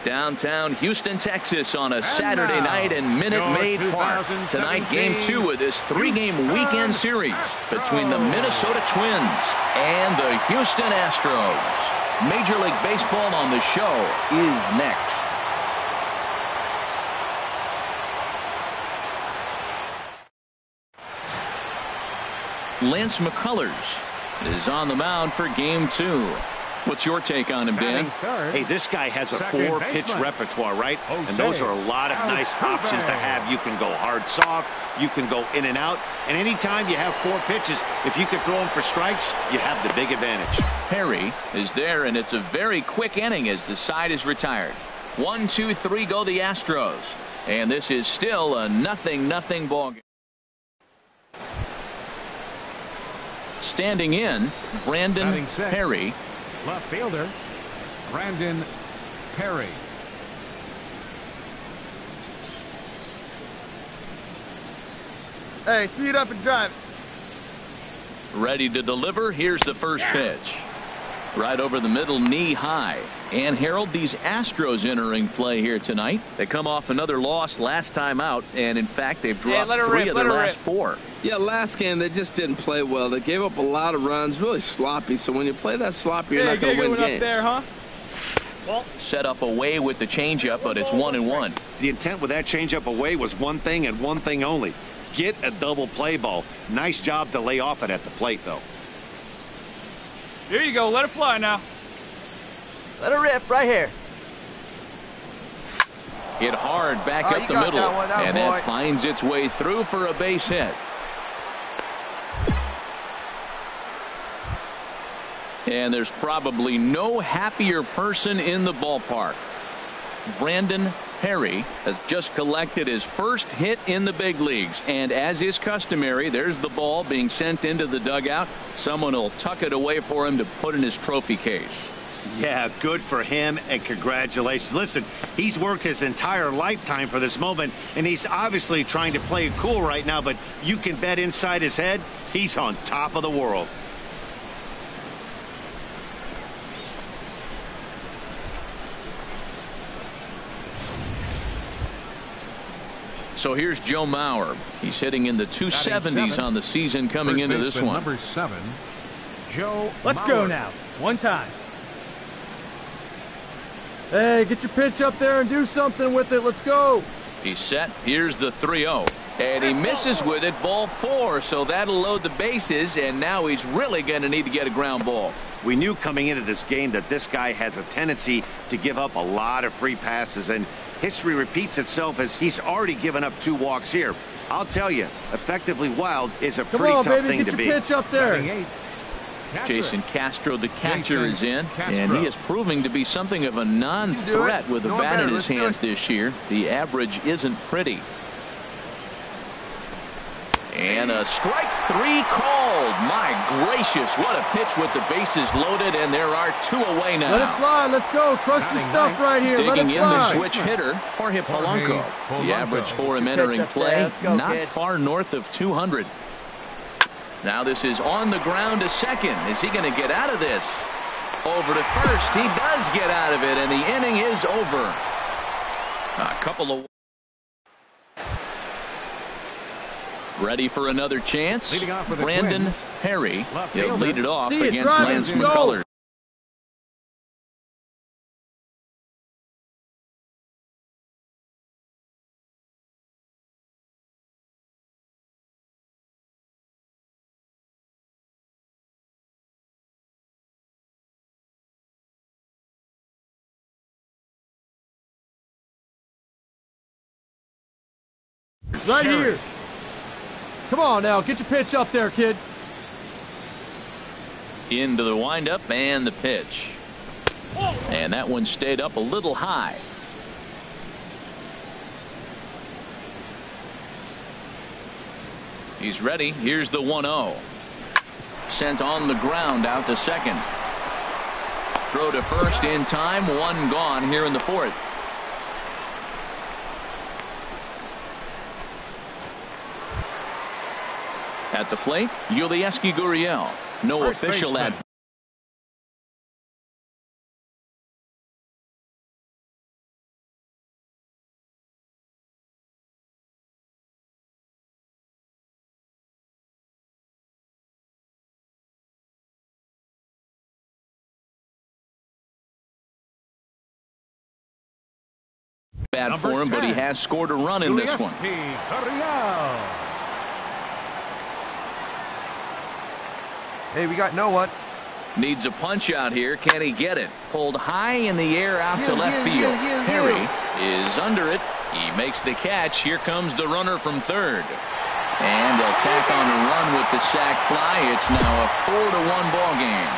Downtown Houston, Texas on a Saturday night in Minute Maid Park. Tonight, Game 2 of this 3-game weekend series between the Minnesota Twins and the Houston Astros. Major League Baseball on the show is next. Lance McCullers is on the mound for Game 2. What's your take on him, Dan? Hey, this guy has a 4-pitch repertoire, right? And those are a lot of nice options to have. You can go hard, soft. You can go in and out. And anytime you have 4 pitches, if you can throw them for strikes, you have the big advantage. Perry is there, and it's a very quick inning as the side is retired. 1, 2, 3 go the Astros. And this is still a 0-0 ball game. Standing in, Brandon Perry. Left fielder, Brandon Perry. Hey, see it up and drive. Ready to deliver. Here's the first pitch. Right over the middle, knee high. And Harold, these Astros entering play here tonight. They come off another loss last time out, and in fact, they've dropped 3 of their last 4. Yeah, last game they just didn't play well. They gave up a lot of runs, really sloppy. So when you play that sloppy, you're not going to win games. Up there, huh? Well, set up away with the changeup, but it's 1-1. The intent with that changeup away was one thing and one thing only: get a double play ball. Nice job to lay off it at the plate, though. Here you go. Let it fly now. Let it rip right here. Hit hard back up the middle, and that finds its way through for a base hit. And there's probably no happier person in the ballpark. Brandon Perry has just collected his first hit in the big leagues, and as is customary, there's the ball being sent into the dugout. Someone will tuck it away for him to put in his trophy case. Yeah, good for him, and congratulations. Listen, he's worked his entire lifetime for this moment, and he's obviously trying to play it cool right now, but you can bet inside his head, he's on top of the world. So here's Joe Mauer. He's hitting in the 270s on the season coming into this one. Number 7, Joe Let's Mauer. go now. One time. Hey, get your pitch up there and do something with it. Let's go. He's set. Here's the 3-0. And he misses with it. Ball 4. So that'll load the bases. And now he's really going to need to get a ground ball. We knew coming into this game that this guy has a tendency to give up a lot of free passes, and history repeats itself as he's already given up 2 walks here. I'll tell you, effectively wild is a pretty tough thing to beat. Get your pitch up there. Jason Castro, the catcher, is in, and he is proving to be something of a non-threat with a bat in his hands this year. The average isn't pretty. And a strike 3 called. My gracious, what a pitch with the bases loaded, and there are 2 away now. Let it fly. Let's go. Trust your stuff right here. Digging in the switch hitter, Jorge Polanco. The average for him entering play, not far north of 200. Now this is on the ground to second. Is he going to get out of this? Over to first. He does get out of it, and the inning is over. A couple of... Ready for another chance. For Brandon Perry. He'll lead it off against driving, Lance McCullers. Right here. Come on now, get your pitch up there, kid. Into the windup and the pitch. And that one stayed up a little high. He's ready. Here's the 1-0. Sent on the ground out to second. Throw to first in time. 1 gone here in the 4th. At the plate, Yulieski Gurriel. No official at bad for him, but he has scored a run in this one. Hey, we got no one. Needs a punch out here. Can he get it? Pulled high in the air out to left field. Perry is under it. He makes the catch. Here comes the runner from third. And they'll tack on a run with the sac fly. It's now a 4-1 ball game.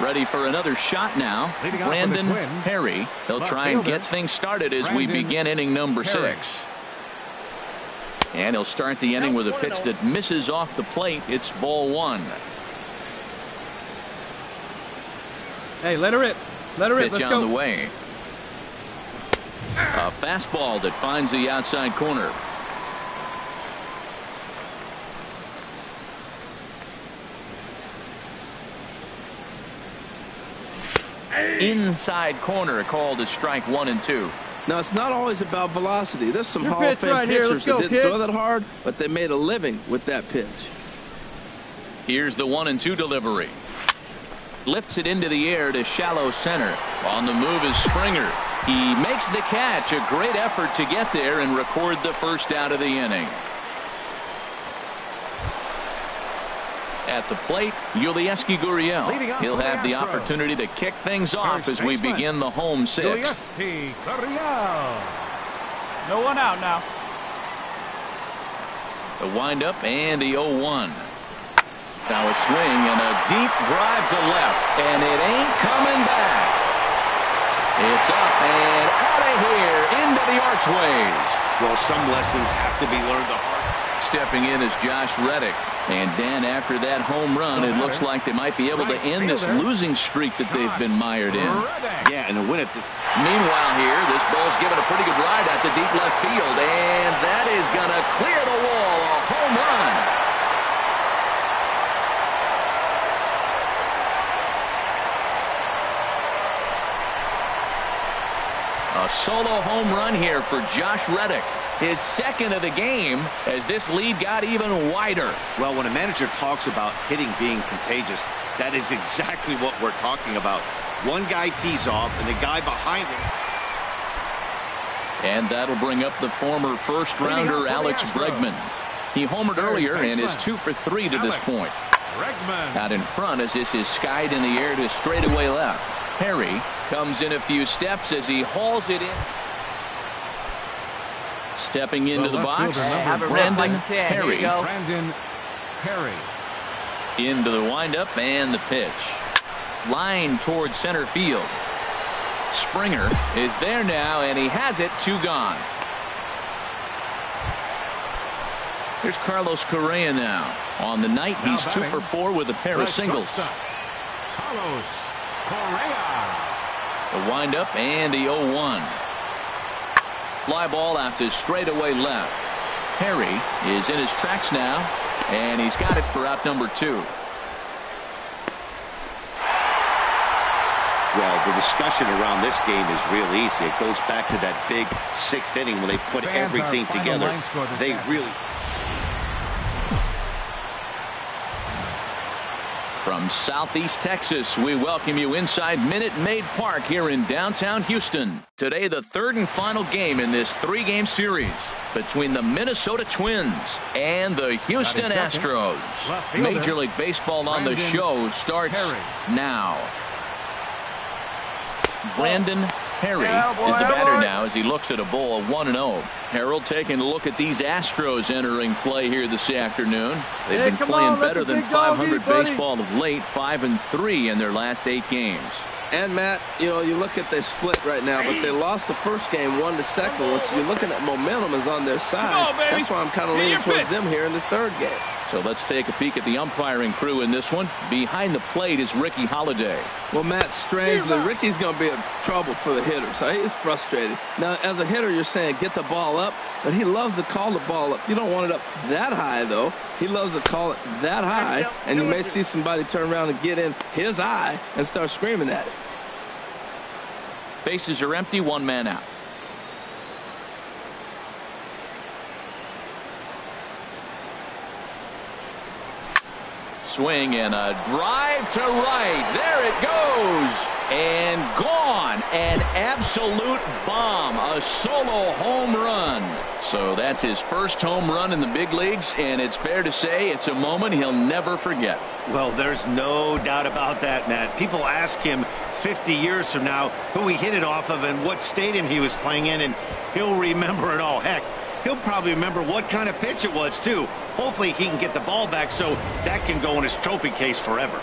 Ready for another shot now. Brandon Perry. He'll try and get things started as we begin inning number 6. And he'll start the inning with a pitch that misses off the plate. It's ball 1. Hey, let her rip. Let her rip. Pitch Let's on go. the way. A fastball that finds the outside corner. Inside corner, called as strike 1 and 2. Now, it's not always about velocity. There's some Your Hall of pitch Fame right here. pitchers Let's go, that didn't kid. throw that hard, but they made a living with that pitch. Here's the 1-2 delivery. Lifts it into the air to shallow center. On the move is Springer. He makes the catch. A great effort to get there and record the first out of the inning. At the plate, Yulieski Gurriel. He'll have the opportunity to kick things off as we begin the home 6th. No one out now. The windup and the 0-1. Now a swing and a deep drive to left, and it ain't coming back. It's up and out of here into the archways. Well, some lessons have to be learned the hard way. Stepping in is Josh Reddick. And Dan, after that home run, it looks like they might be able to end this losing streak that they've been mired in. Yeah, and a win at this. Meanwhile here, this ball's given a pretty good ride out to deep left field, and that is going to clear the wall. A home run. A solo home run here for Josh Reddick. His second of the game as this lead got even wider. Well, when a manager talks about hitting being contagious, that is exactly what we're talking about. One guy tees off and the guy behind him. And that'll bring up the former first rounder Alex Bregman. He homered earlier and is 2 for 3 to this point. Out in front as this is skied in the air to straightaway left. Perry comes in a few steps as he hauls it in. Stepping into the box, Brandon Perry. Brandon Perry. Into the windup and the pitch. Line towards center field. Springer is there now, and he has it. 2 gone. Here's Carlos Correa now. On the night, he's 2 for 4 with a pair of singles. Carlos Correa. The windup and the 0-1. Fly ball out to straightaway left. Perry is in his tracks now, and he's got it for out number 2. Well, the discussion around this game is real easy. It goes back to that big 6th inning when they put everything together. They really. From Southeast Texas, we welcome you inside Minute Maid Park here in downtown Houston. Today, the 3rd and final game in this 3-game series between the Minnesota Twins and the Houston Astros. Major League Baseball on the show starts now. Brandon Perry is the batter now as he looks at a ball of 1-0. Harold taking a look at these Astros entering play here this afternoon. They've been playing better than 500 baseball of late, 5-3 in their last 8 games. And Matt, you know, you look at their split right now, but they lost the first game, won the second one, so you're looking at momentum is on their side. That's why I'm kind of leaning towards them here in this 3rd game. So let's take a peek at the umpiring crew in this one. Behind the plate is Ricky Holiday. Well, Matt, strangely, Ricky's going to be in trouble for the hitter, so he's frustrated. Now, as a hitter, you're saying get the ball up, but he loves to call the ball up. You don't want it up that high, though. He loves to call it that high, and you may see somebody turn around and get in his eye and start screaming at it. Bases are empty, 1 man out. swing and a drive to right. There it goes. And gone. An absolute bomb. A solo home run. So that's his first home run in the big leagues, and it's fair to say it's a moment he'll never forget. Well, there's no doubt about that, Matt. People ask him 50 years from now who he hit it off of and what stadium he was playing in, and he'll remember it all. Heck, he'll probably remember what kind of pitch it was, too. Hopefully he can get the ball back so that can go in his trophy case forever.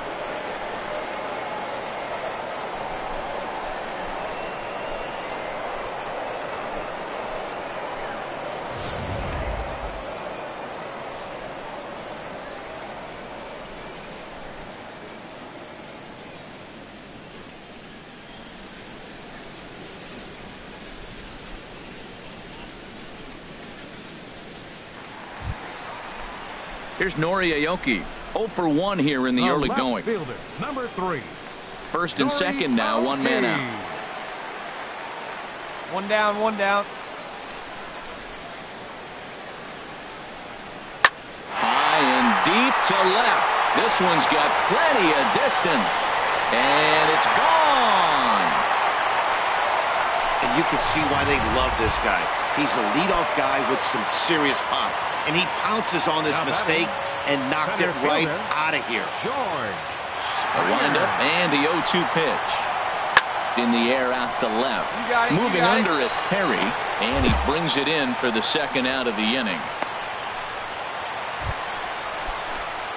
Here's Nori Aoki, 0 for 1 here in the early going. Fielder, number 3. First and second now, one man out. One down, one down. High and deep to left. This one's got plenty of distance. And it's gone. And you can see why they love this guy. He's a leadoff guy with some serious pop. And he pounces on this mistake and knocked it right out of here. George. A windup and the 0-2 pitch. In the air out to left. Moving under it, Perry. And he brings it in for the second out of the inning.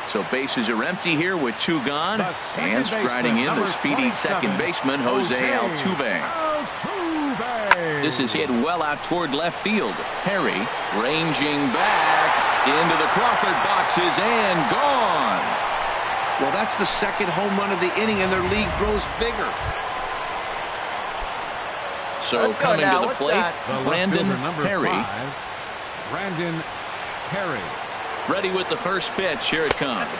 So bases are empty here with 2 gone. And striding in the speedy second baseman, Jose Altuve. This is hit well out toward left field. Perry ranging back into the Crawford boxes and gone. Well, that's the second home run of the inning, and their lead grows bigger. So coming to the plate, Brandon Perry. Brandon Perry. Ready with the first pitch. Here it comes.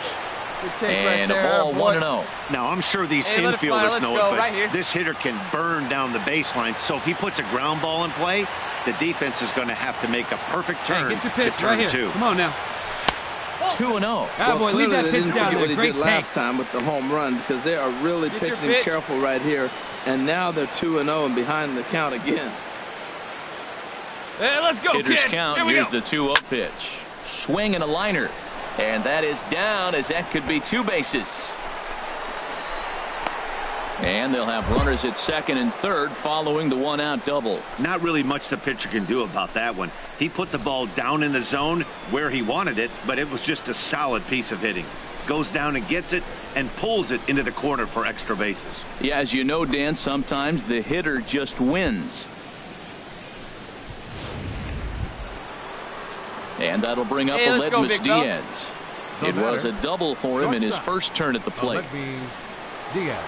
right And there, a ball, 1-0. Now, I'm sure these infielders know it, but this hitter can burn down the baseline. So if he puts a ground ball in play, the defense is going to have to make a perfect turn to turn 2. Come on now. 2-0. Well, boy, leave that pitch down there. What he did last time with the home run, because they are really pitching careful right here. And now they're 2-0 and behind the count again. Hey, let's go, Hitter's kid. count. Here's the 2-0 pitch. Swing and a liner. And that is down, as that could be 2 bases. And they'll have runners at second and third following the 1-out double. Not really much the pitcher can do about that one. He put the ball down in the zone where he wanted it, but it was just a solid piece of hitting. Goes down and gets it and pulls it into the corner for extra bases. Yeah, as you know, Dan, sometimes the hitter just wins. And that'll bring up Aledmus Diaz. It was a double for him in his first turn at the plate. Diaz.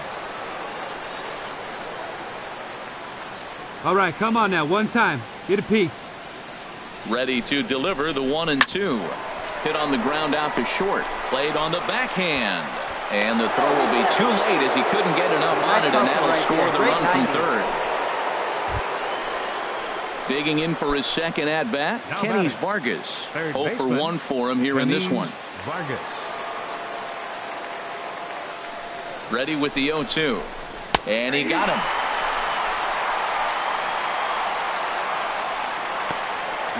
All right, come on now, one time. Get a piece. Ready to deliver the 1-2. Hit on the ground out to short. Played on the backhand. And the throw will be too late as he couldn't get enough on it, and that'll score the run from third. Digging in for his second at-bat, Kenny's Vargas. 0 for 1 for him here in this one. Vargas. Ready with the 0-2. And he got him.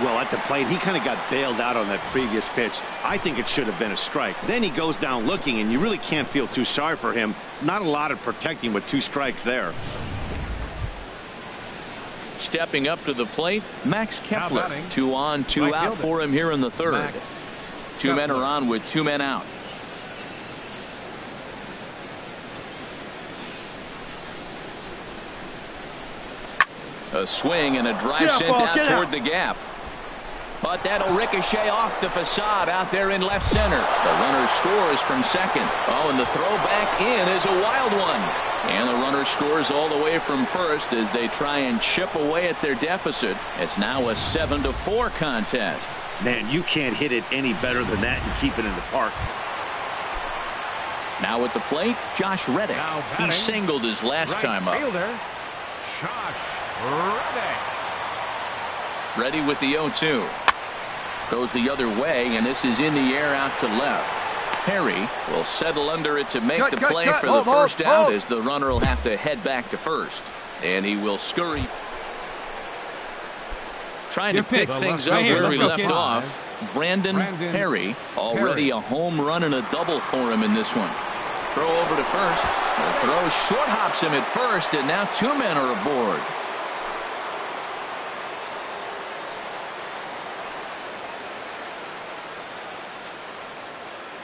Well, at the plate, he kind of got bailed out on that previous pitch. I think it should have been a strike. Then he goes down looking, and you really can't feel too sorry for him. Not a lot of protecting with 2 strikes there. Stepping up to the plate, Max Kepler. 2 on, 2 out for him here in the third. 2 men are on with 2 men out. A swing and a drive sent out toward the gap. But that'll ricochet off the facade out there in left center. The runner scores from second. Oh, and the throw back in is a wild one. And the runner scores all the way from first as they try and chip away at their deficit. It's now a 7-4 contest. Man, you can't hit it any better than that and keep it in the park. Now at the plate, Josh Reddick. He singled his last time up. Josh Reddick. Ready with the 0-2. Goes the other way, and this is in the air out to left. Perry will settle under it to make the play for the hold, first out hold. as the runner will have to head back to first. And he will scurry. Trying to pick things up where we left off. Brandon Perry, already a home run and a double for him in this one. Throw over to first. The throw short hops him at first, and now 2 men are aboard.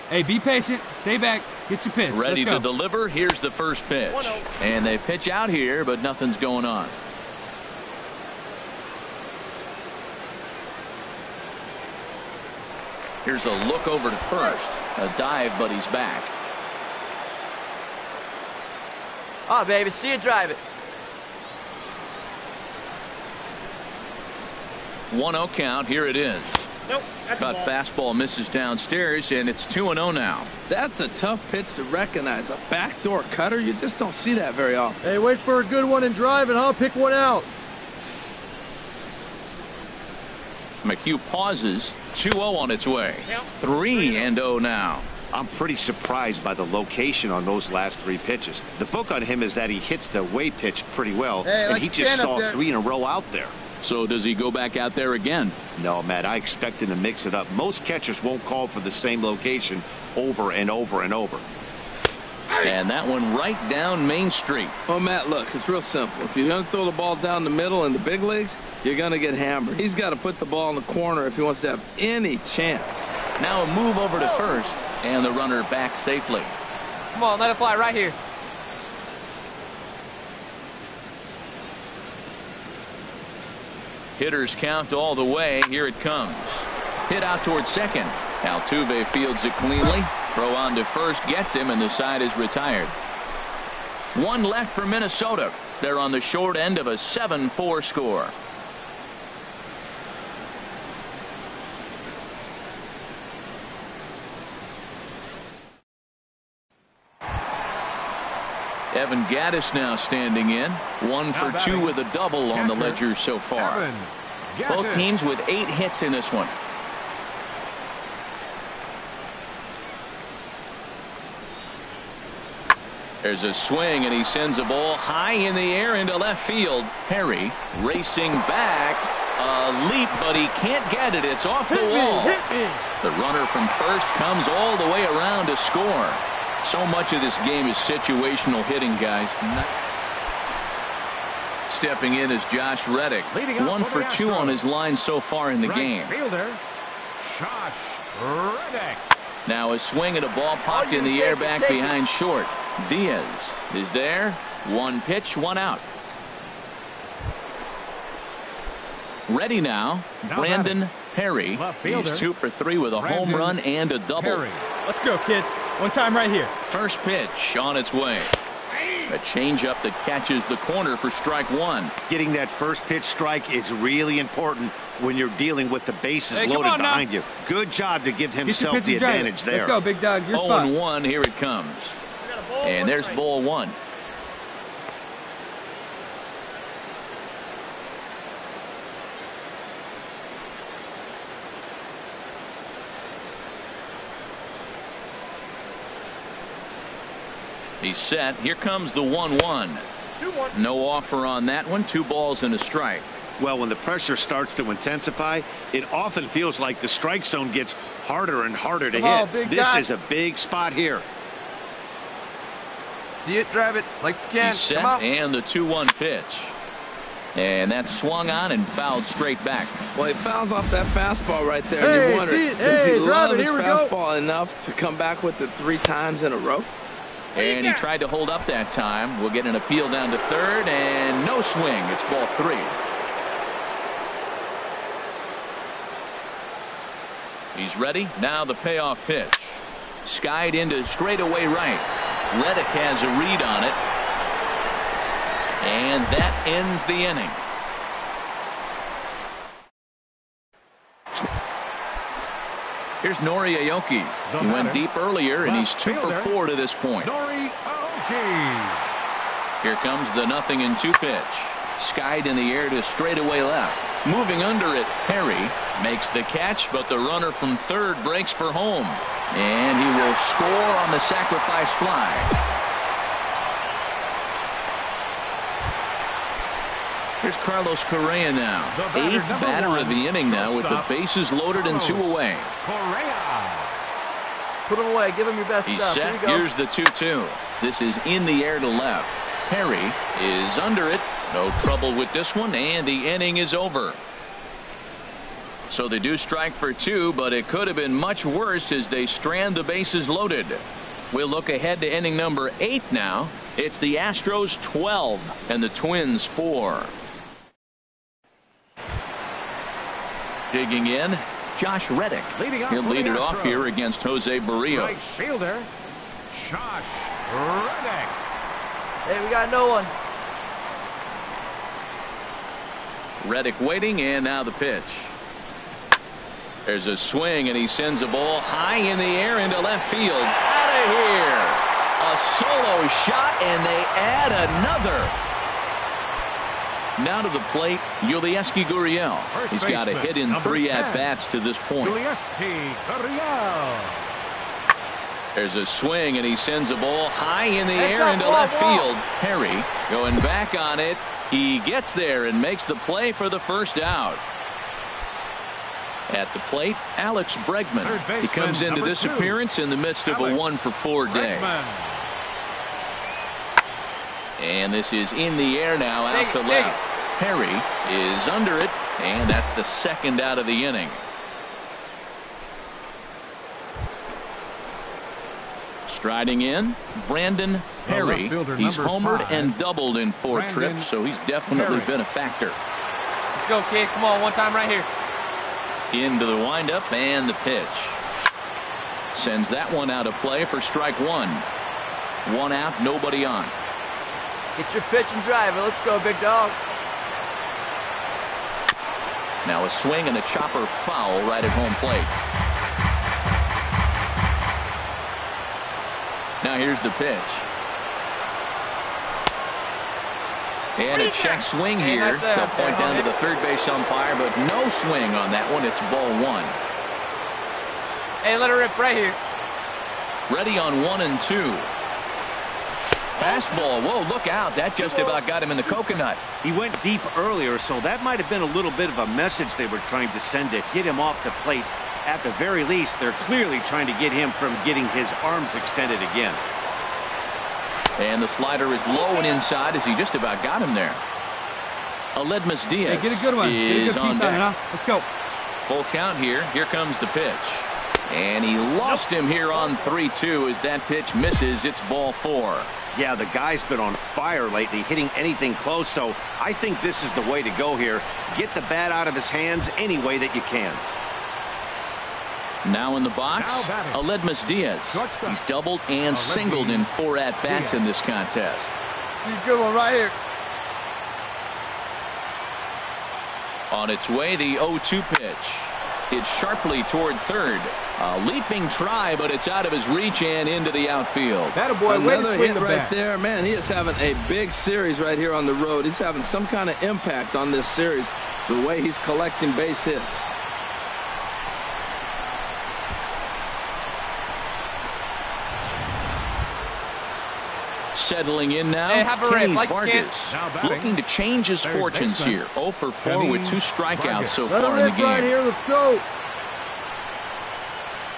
Hey, be patient. Stay back. Get your pitch. Ready to deliver. Here's the first pitch. And they pitch out here, but nothing's going on. Here's a look over to first. A dive, but he's back. Oh, baby, see you drive it. 1-0 count. Here it is. Nope. But fastball misses downstairs, and it's 2-0 now. That's a tough pitch to recognize. A backdoor cutter, you just don't see that very often. Hey, wait for a good one and drive, and I'll pick one out. McHugh pauses. 2-0 on its way. 3-0 now. I'm pretty surprised by the location on those last 3 pitches. The book on him is that he hits the way pitch pretty well, and he just saw 3 in a row out there. So does he go back out there again? No, Matt, I expect him to mix it up. Most catchers won't call for the same location over and over and over. And that one right down Main Street. Well, Matt, look, it's real simple. If you're going to throw the ball down the middle in the big leagues, you're going to get hammered. He's got to put the ball in the corner if he wants to have any chance. Now a move over to first, and the runner back safely. Come on, let it fly right here. Hitters count all the way. Here it comes. Hit out towards second. Altuve fields it cleanly. Throw on to first gets him, and the side is retired. 1 left for Minnesota. They're on the short end of a 7-4 score. Evan Gattis now standing in. 1 for 2 with a double on the ledger so far. Both teams with 8 hits in this one. There's a swing, and he sends a ball high in the air into left field. Perry racing back. A leap, but he can't get it. It's off the wall. The runner from first comes all the way around to score. So much of this game is situational hitting, guys. Stepping in is Josh Reddick. 1 for 2 on his line so far in the game. Fielder, Josh Reddick. Now a swing and a ball popped in the air back behind short. Diaz is there. 1 pitch, 1 out. Ready now. Brandon Perry. He's 2 for 3 with a home run and a double. Let's go, kid. One time right here. First pitch on its way. A changeup that catches the corner for strike 1. Getting that first pitch strike is really important when you're dealing with the bases loaded behind you. Good job to give himself the advantage there. Let's go, big dog. Your spot. 0-1. Here it comes. And there's ball 1. He's set. Here comes the 1-1. No offer on that one. 2 balls and a strike. Well, when the pressure starts to intensify, it often feels like the strike zone gets harder and harder to hit. This is a big spot here. See it, drive it like you can. He's set, and the 2-1 pitch. And that's swung on and fouled straight back. Well, he fouls off that fastball right there. And you wonder, does he love his fastball enough to come back with it 3 times in a row? And he tried to hold up that time. We'll get an appeal down to third, and no swing. It's ball 3. He's ready. Now the payoff pitch. Skied into straightaway right. Reddick has a read on it. And that ends the inning. Here's Nori Aoki. He went deep earlier, and he's 2 for 4 to this point. Nori Aoki. Here comes the 0-2 pitch. Skied in the air to straightaway left. Moving under it, Perry makes the catch, but the runner from third breaks for home. And he will score on the sacrifice fly. Here's Carlos Correa now. Eighth batter of the inning now with the bases loaded and 2 away. Put him away. Give him your best He's stuff. set. Here Here's the 2-2. This is in the air to left. Perry is under it. No trouble with this one, and the inning is over. So they do strike for 2, but it could have been much worse as they strand the bases loaded. We'll look ahead to inning number 8 now. It's the Astros 12 and the Twins 4. Digging in, Josh Reddick. He'll lead it off here against Jose Barrios. Right fielder, Josh Reddick. Hey, we got no one. Reddick waiting, and now the pitch. There's a swing, and he sends a ball high in the air into left field. Out of here. A solo shot, and they add another. Now to the plate, Yulieski Gurriel. He's got a hit in 3 at-bats to this point. Yulieski Gurriel. There's a swing, and he sends a ball high in the air into left field. Perry going back on it. He gets there and makes the play for the first out. At the plate, Alex Bregman. He comes into this appearance in the midst of a 1-for-4 day. And this is in the air now, out to left. Perry is under it, and that's the second out of the inning. Striding in, Brandon Perry. He's homered and doubled in 4 trips, so he's definitely been a factor. Let's go, kid. Come on, one time right here. Into the windup and the pitch. Sends that one out of play for strike 1. 1 out, nobody on. Get your pitch and drive it. Let's go, big dog. Now a swing and a chopper foul right at home plate. Now here's the pitch. And a check swing here. They'll point down to the third base umpire, but no swing on that one. It's ball 1. Hey, let her rip right here. Ready on 1 and 2. Fastball. Whoa, look out. That just about got him in the coconut. He went deep earlier, so that might have been a little bit of a message they were trying to send to get him off the plate. At the very least, they're clearly trying to get him from getting his arms extended again. And the slider is low and inside as he just about got him there. Aledmus Diaz Hey, get a good one. Get a is good on piece deck. on it, huh? Let's go. Full count here. Here comes the pitch. And he lost him here on 3-2 as that pitch misses. It's ball 4. Yeah, the guy's been on fire lately, hitting anything close, so I think this is the way to go here. Get the bat out of his hands any way that you can. Now in the box, Aledmus Diaz. He's doubled and singled in 4 at-bats in this contest. See a good one right here. On its way, the 0-2 pitch. It's sharply toward third. A leaping try, but it's out of his reach and into the outfield. Attaboy, way to Another swing hit the right bat. there, man. He is having a big series right here on the road. He's having some kind of impact on this series, the way he's collecting base hits. Settling in now, Hey, have a rip, Kenny like Vargas, Now batting, looking to change his third fortunes baseman, here. 0 for 4 Kenny with 2 strikeouts Vargas. so Let far him in the rip right game. here. Let's go.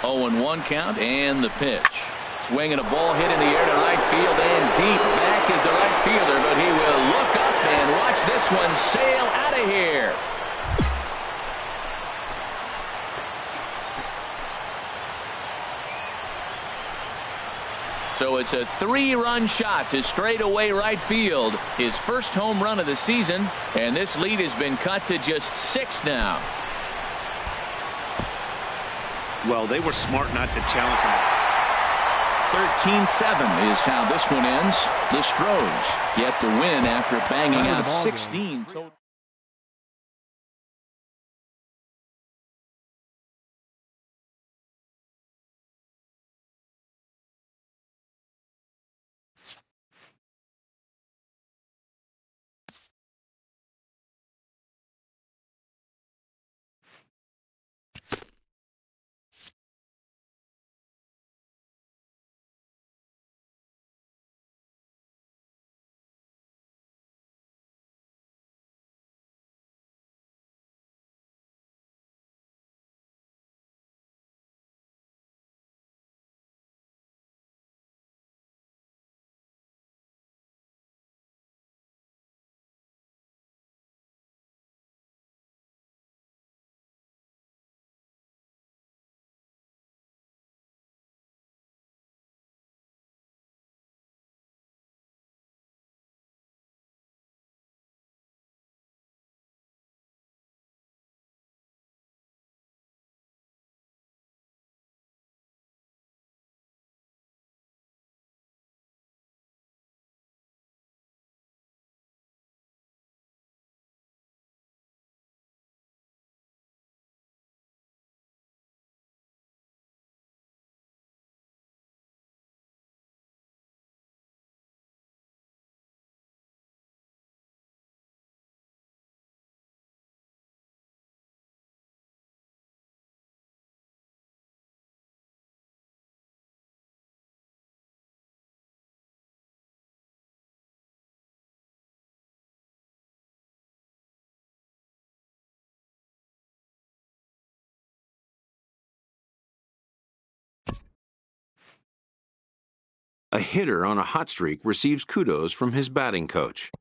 0-1 count and the pitch. Swinging a ball hit in the air to right field and deep. Back is the right fielder, but he will look up and watch this one sail out of here. So it's a 3-run shot to straightaway right field. His first home run of the season, and this lead has been cut to just 6 now. Well, they were smart not to challenge him. 13-7 is how this one ends. The Stros get the win after banging out 16 total. A hitter on a hot streak receives kudos from his batting coach.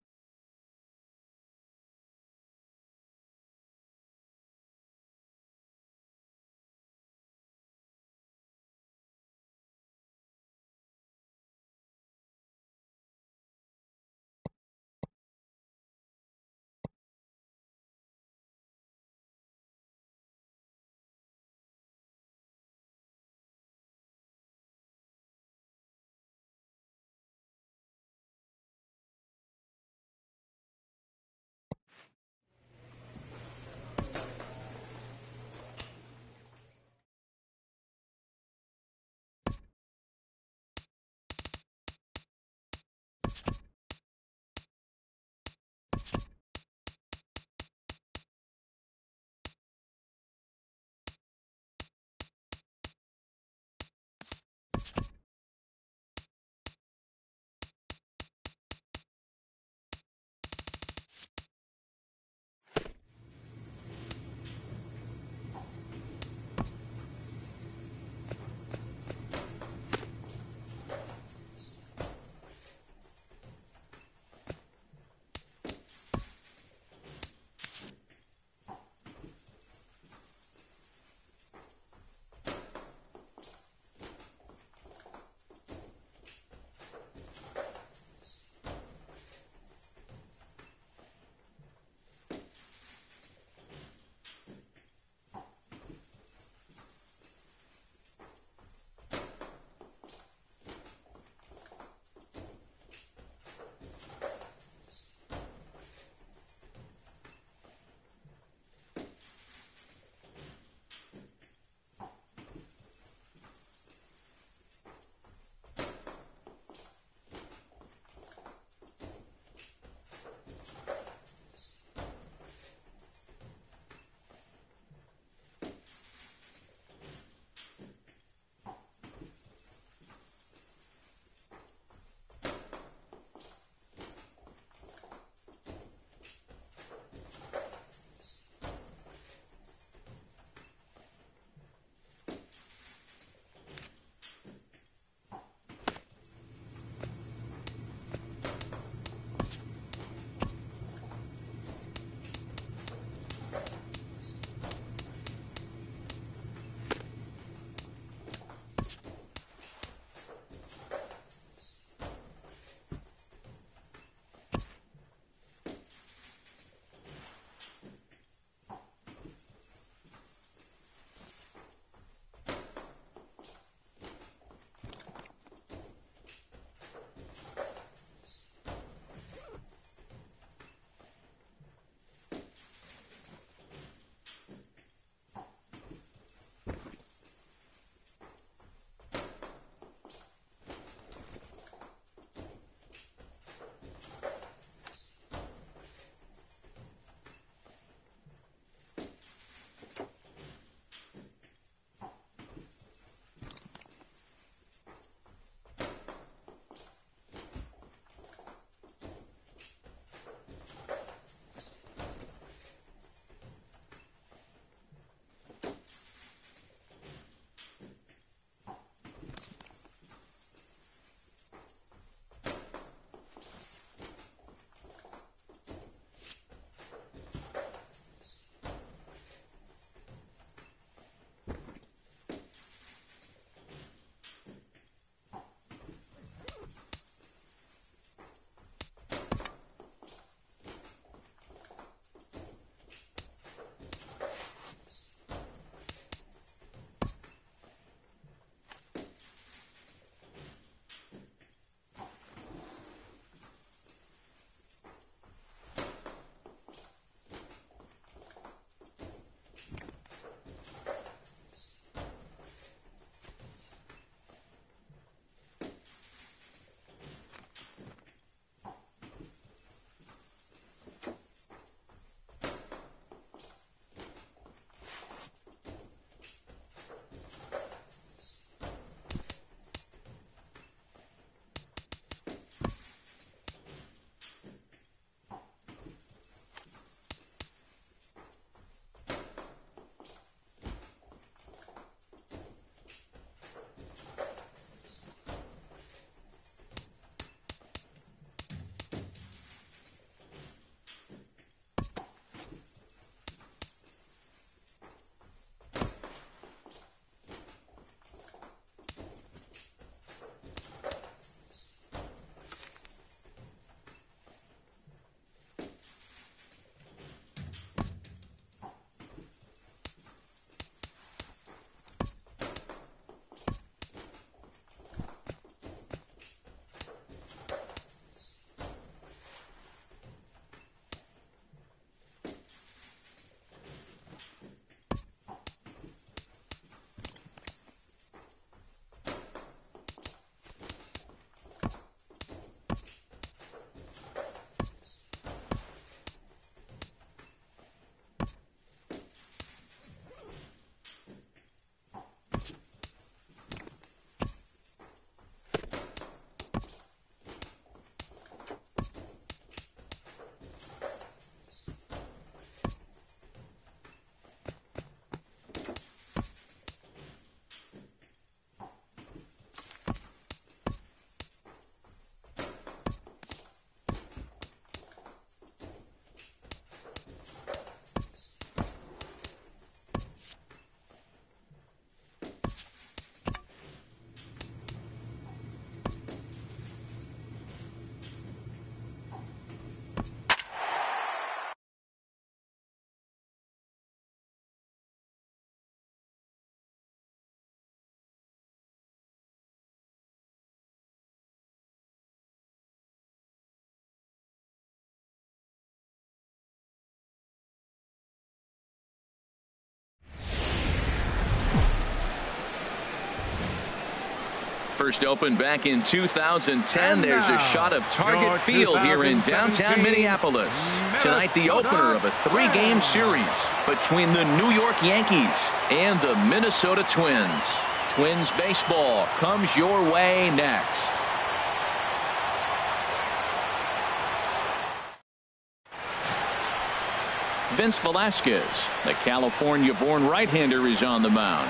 First opened back in 2010. There's a shot of Target Field here in downtown Minneapolis. Tonight, the opener of a 3-game series between the New York Yankees and the Minnesota Twins. Twins baseball comes your way next. Vince Velasquez, the California-born right-hander, is on the mound.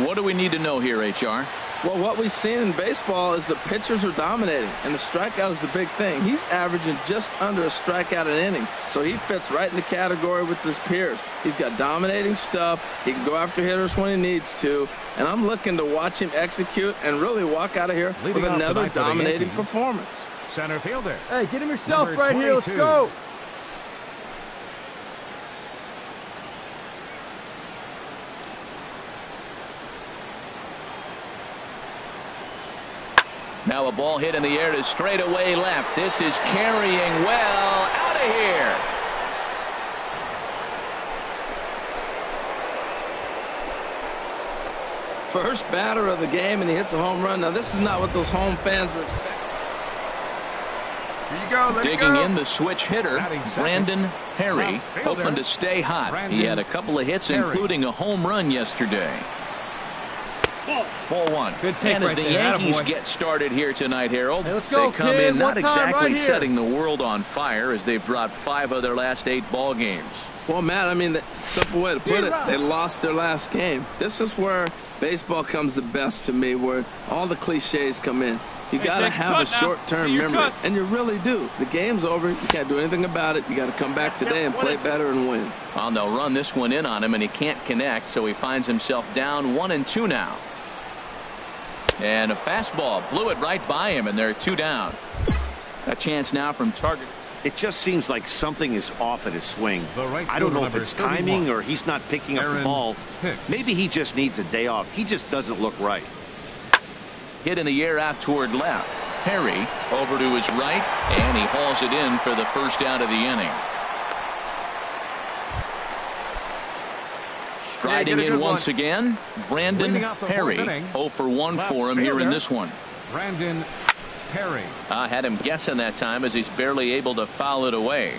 What do we need to know here, HR? Well, what we've seen in baseball is the pitchers are dominating, and the strikeout is the big thing. He's averaging just under a strikeout an inning, so he fits right in the category with his peers. He's got dominating stuff. He can go after hitters when he needs to, and I'm looking to watch him execute and really walk out of here with another dominating performance. Center fielder. Hey, get him yourself right here. Let's go. Now a ball hit in the air to straightaway left. This is carrying well out of here. First batter of the game, and he hits a home run. Now, this is not what those home fans were expecting. Here you go. Let Digging in the switch hitter, Brandon Perry, hoping to stay hot. He had a couple of hits, including a home run yesterday. Ball one. Good take and as right the there. Yankees Attaboy. get started here tonight, Harold, Hey, let's go, they come kid. in not One time exactly right here. setting the world on fire, as they've dropped 5 of their last 8 ball games. Well, Matt, I mean, the simple way to put it, they lost their last game. This is where baseball comes the best to me, where all the cliches come in. You got to take a have a cut now. short-term Do your memory, cuts. and you really do. The game's over. You can't do anything about it. You got to come back today and play better and win. Well, they'll run this one in on him, and he can't connect, so he finds himself down 1-2 now. And a fastball blew it right by him, and they're 2 down. A chance now from Target. It just seems like something is off at his swing. The right I don't know if fielder, it's number timing 31. or he's not picking up the Aaron ball. Hicks. Maybe he just needs a day off. He just doesn't look right. Hit in the air out toward left. Perry over to his right, and he hauls it in for the first out of the inning. Striding in once again, Brandon Leading off the Perry. fourth inning, 0 for 1 for him here in fielder. this one. Brandon Perry. I had him guessing that time, as he's barely able to foul it away.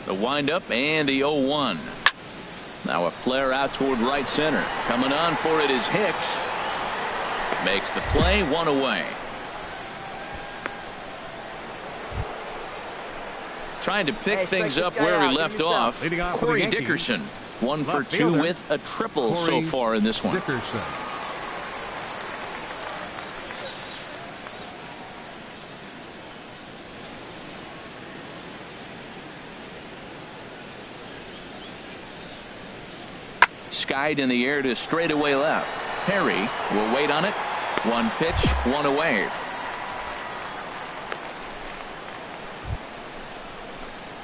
The windup and the 0-1. Now a flare out toward right center. Coming on for it is Hicks. Makes the play, 1 away. Trying to pick things up where he left off. Leading off for the Corey Yankees, Dickerson, 1 for left 2 fielder, with a triple so Corey far in this one. Dickerson. Skied in the air to straightaway left. Perry will wait on it. 1 pitch, 1 away.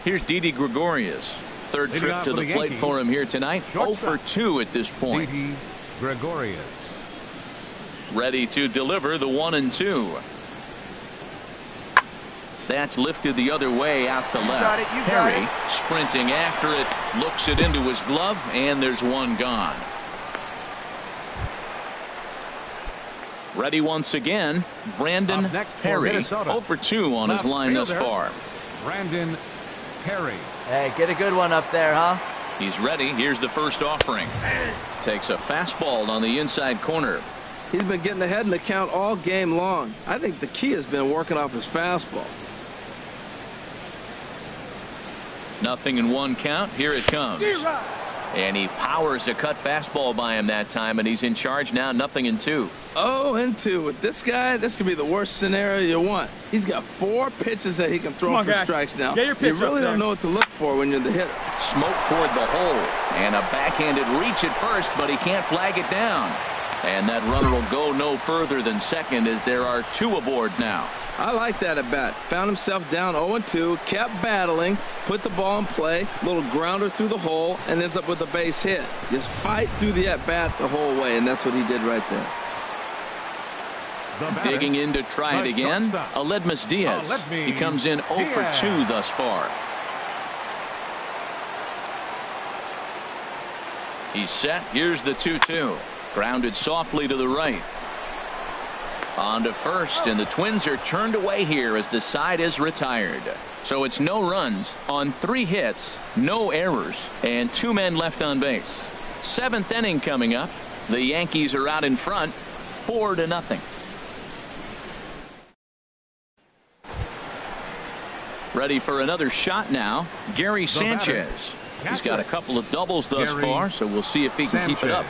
Here's Didi Gregorius. Third Leading trip off to for the the plate Yankees, for him here tonight. 0 shortstop. for 2 at this point. Didi Gregorius. Ready to deliver the 1-2. That's lifted the other way out to left. you got Perry it. sprinting after it, looks it into his glove, and there's 1 gone. Ready once again, Brandon Up next for Perry. Minnesota. 0 for 2 on his Left line thus fielder. far. Brandon Perry. Hey, get a good one up there, huh? He's ready. Here's the first offering. Takes a fastball on the inside corner. He's been getting ahead in the count all game long. I think the key has been working off his fastball. 0-1 count. Here it comes. And he powers a cut fastball by him that time, and he's in charge now. 0-2. 0-2 with this guy. This could be the worst scenario you want. He's got 4 pitches that he can throw Come on, for guy. strikes now. Get your pitch you really up there. don't know what to look for when you're the hitter. Smoke toward the hole, and a backhanded reach at first, but he can't flag it down. And that runner will go no further than second, as there are 2 aboard now. I like that at bat. Found himself down 0-2, kept battling, put the ball in play, little grounder through the hole, and ends up with a base hit. Just fight through the at bat the whole way, and that's what he did right there. The batter, Digging in to try it the again, shortstop. Aledmus Diaz. Aledmus He comes in 0 for 2 thus far. He's set. Here's the 2-2. Grounded softly to the right. On to first, and the Twins are turned away here as the side is retired. So it's no runs on 3 hits, no errors, and 2 men left on base. 7th inning coming up. The Yankees are out in front, 4-0. Ready for another shot now, Gary Sanchez. He's got a couple of doubles thus far, so we'll see if he can keep it up.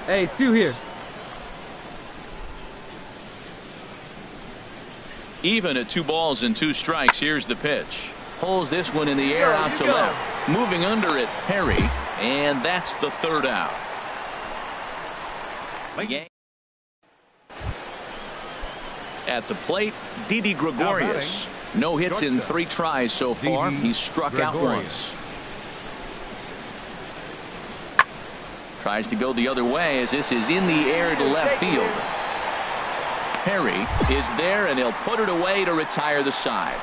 Hey, 2 here. Even at 2 balls and 2 strikes. Here's the pitch. Pulls this one in the air out to left. Moving under it, Perry. And that's the 3rd out. At the plate, Didi Gregorius. No hits in 3 tries so far. He's struck out once. Tries to go the other way as this is in the air to left field. Perry is there, and he'll put it away to retire the side.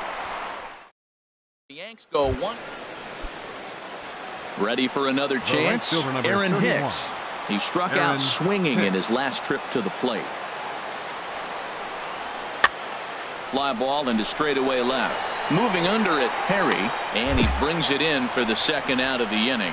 The Yanks go 1. Ready for another chance. Aaron Hicks. He struck out swinging in his last trip to the plate. Fly ball into straightaway left. Moving under it, Perry, and he brings it in for the 2nd out of the inning.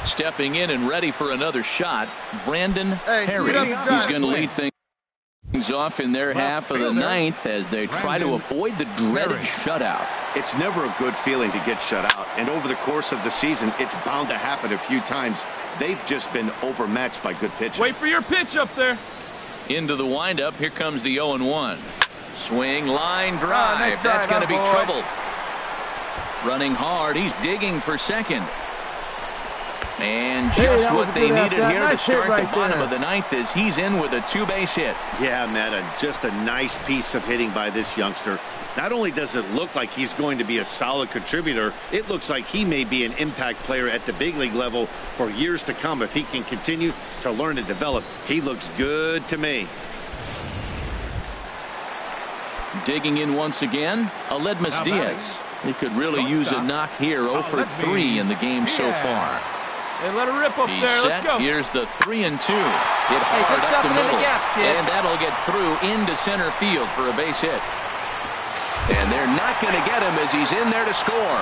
Stepping in and ready for another shot, Brandon Perry. He's going to lead things off in their half of the 9th as they try to avoid the dreaded shutout. It's never a good feeling to get shut out, and over the course of the season, it's bound to happen a few times. They've just been overmatched by good pitching. Wait for your pitch up there. Into the windup. Here comes the 0-1. Swing, line drive. Nice drive. That's going to be trouble. Running hard. He's digging for second. And just what they needed here to start the bottom of the 9th as he's in with a 2-base hit. Yeah, Matt, just a nice piece of hitting by this youngster. Not only does it look like he's going to be a solid contributor, it looks like he may be an impact player at the big league level for years to come if he can continue to learn and develop. He looks good to me. Digging in once again, Aledmus Diaz. He could really use a knock here. 0 for 3 in the game so far. Hey, let her rip up there. Set. Let's go. Here's the 3-2. Hit hard up the middle. And that'll get through into center field for a base hit. And they're not going to get him as he's in there to score.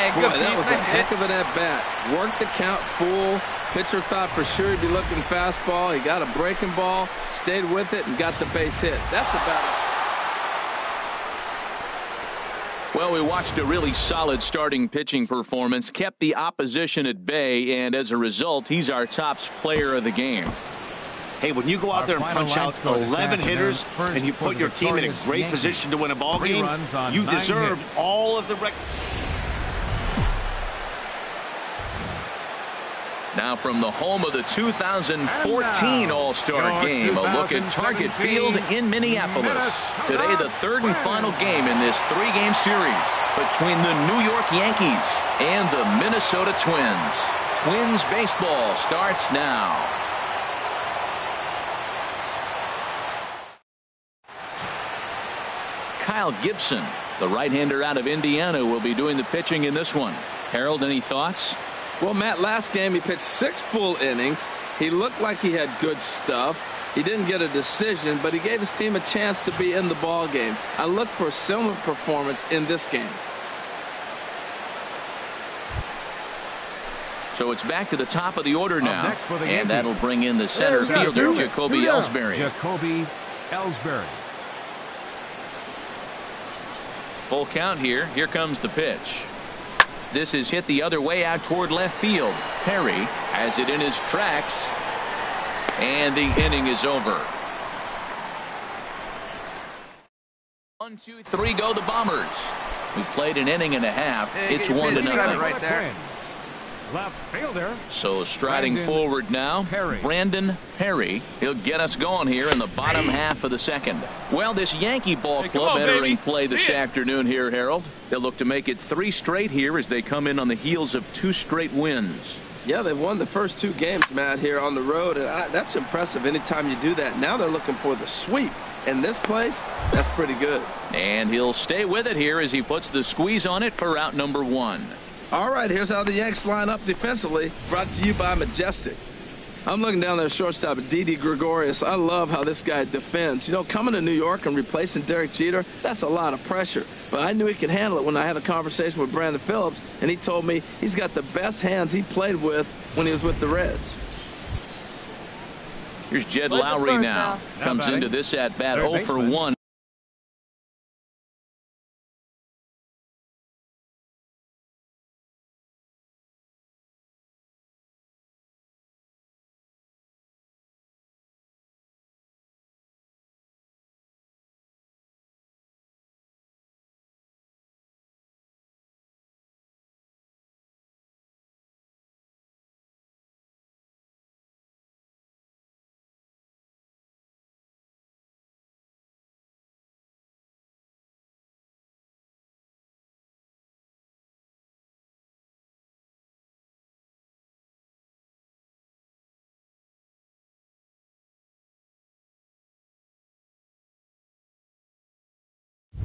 Hey, good. Boy, that was a heck of an at-bat. Worked the count full. Pitcher thought for sure he'd be looking fastball. He got a breaking ball, stayed with it, and got the base hit. That's about it. Well, we watched a really solid starting pitching performance, kept the opposition at bay, and as a result, he's our top player of the game. Hey, when you go out there and punch out 11 hitters and you put your team in a great position to win a ball game, you deserve all of the Now from the home of the 2014 All-Star Game, a look at Target Field in Minneapolis. Today, the third and final game in this three-game series between the New York Yankees and the Minnesota Twins. Twins baseball starts now. Kyle Gibson, the right-hander out of Indiana, will be doing the pitching in this one. Harold, any thoughts? Well, Matt, last game he pitched 6 full innings. He looked like he had good stuff. He didn't get a decision, but he gave his team a chance to be in the ball game. I look for a similar performance in this game. So it's back to the top of the order now, and that'll bring in the center fielder, Jacoby Ellsbury. Jacoby Ellsbury. Full count here. Here comes the pitch. This is hit the other way out toward left field. Perry has it in his tracks, and the inning is over. 1, 2, 3 go the Bombers. We played an inning and a half. It's 1-0. Right there. Left fielder. So striding forward now, Brandon Perry. He'll get us going here in the bottom half of the second. Well, this Yankee ball club entering play this afternoon here, Harold. They'll look to make it 3 straight here as they come in on the heels of 2 straight wins. Yeah, they've won the first 2 games, Matt, here on the road, and that's impressive anytime you do that. Now they're looking for the sweep. In this place, that's pretty good. And he'll stay with it here as he puts the squeeze on it for out number 1. All right, here's how the Yanks line up defensively, brought to you by Majestic. I'm looking down there, shortstop, Didi Gregorius. I love how this guy defends. You know, coming to New York and replacing Derek Jeter, that's a lot of pressure. But I knew he could handle it when I had a conversation with Brandon Phillips, and he told me he's got the best hands he played with when he was with the Reds. Here's Jed Lowry now. Comes into this at-bat 0 for 1.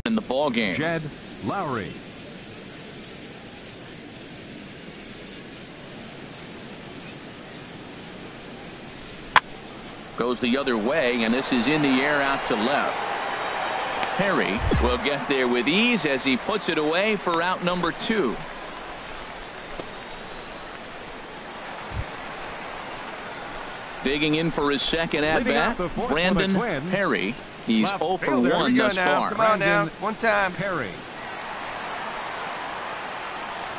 In the ball game. Jed Lowry. Goes the other way, and this is in the air out to left. Perry will get there with ease as he puts it away for out number 2. Digging in for his second at-bat, Brandon Perry. He's 0 for 1 thus far. Come on now, one time. Perry.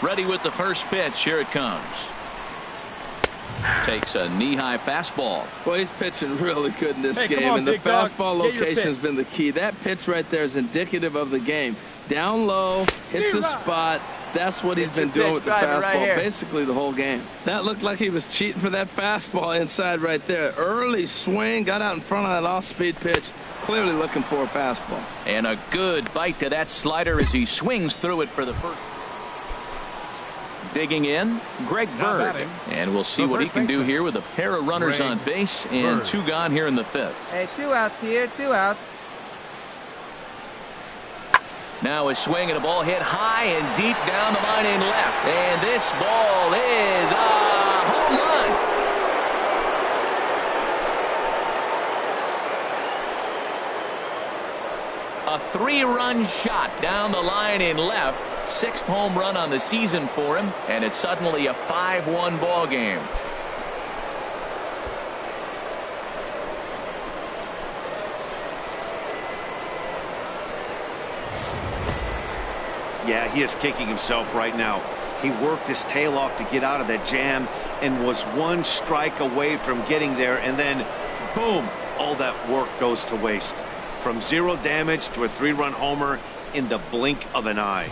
Ready with the first pitch. Here it comes. Takes a knee-high fastball. Boy, he's pitching really good in this game, and the fastball location has been the key. That pitch right there is indicative of the game. Down low, hits a spot. That's what he's been doing with the fastball basically the whole game. That looked like he was cheating for that fastball inside right there. Early swing, got out in front of that off-speed pitch. Clearly looking for a fastball. And a good bite to that slider as he swings through it for the first. Digging in, Greg Bird. And we'll see what he can do here with a pair of runners on base and 2 gone here in the 5th. Hey, 2 outs here, 2 outs. Now a swing and a ball hit high and deep down the line in left. And this ball is a home run. A 3-run shot down the line in left. 6th home run on the season for him, and it's suddenly a 5-1 ball game. Yeah, he is kicking himself right now. He worked his tail off to get out of that jam and was 1 strike away from getting there, and then Boom. All that work goes to waste. From 0 damage to a 3-run homer in the blink of an eye.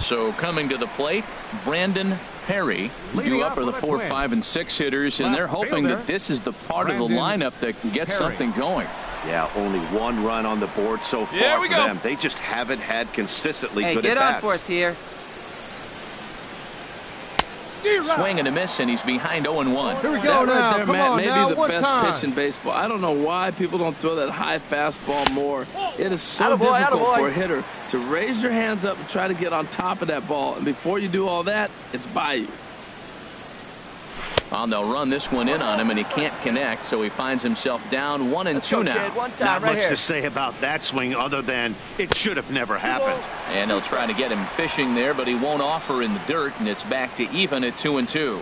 So coming to the plate, Brandon Perry. You up are the 4, 5, and 6 hitters, and they're hoping that this is the part of the lineup that can get something going. Yeah, only 1 run on the board so far for them. They just haven't had consistently good at-bats. Get on for us here. Swing and a miss, and he's behind 0-1. Here we go now. There, Matt, maybe the best pitch in baseball. I don't know why people don't throw that high fastball more. It is so difficult for a hitter to raise your hands up and try to get on top of that ball. And before you do all that, it's by you. They'll run this one in on him, and he can't connect, so he finds himself down 1-2 now. Not much to say about that swing other than it should have never happened. And they'll try to get him fishing there, but he won't offer in the dirt, and it's back to even at 2-2.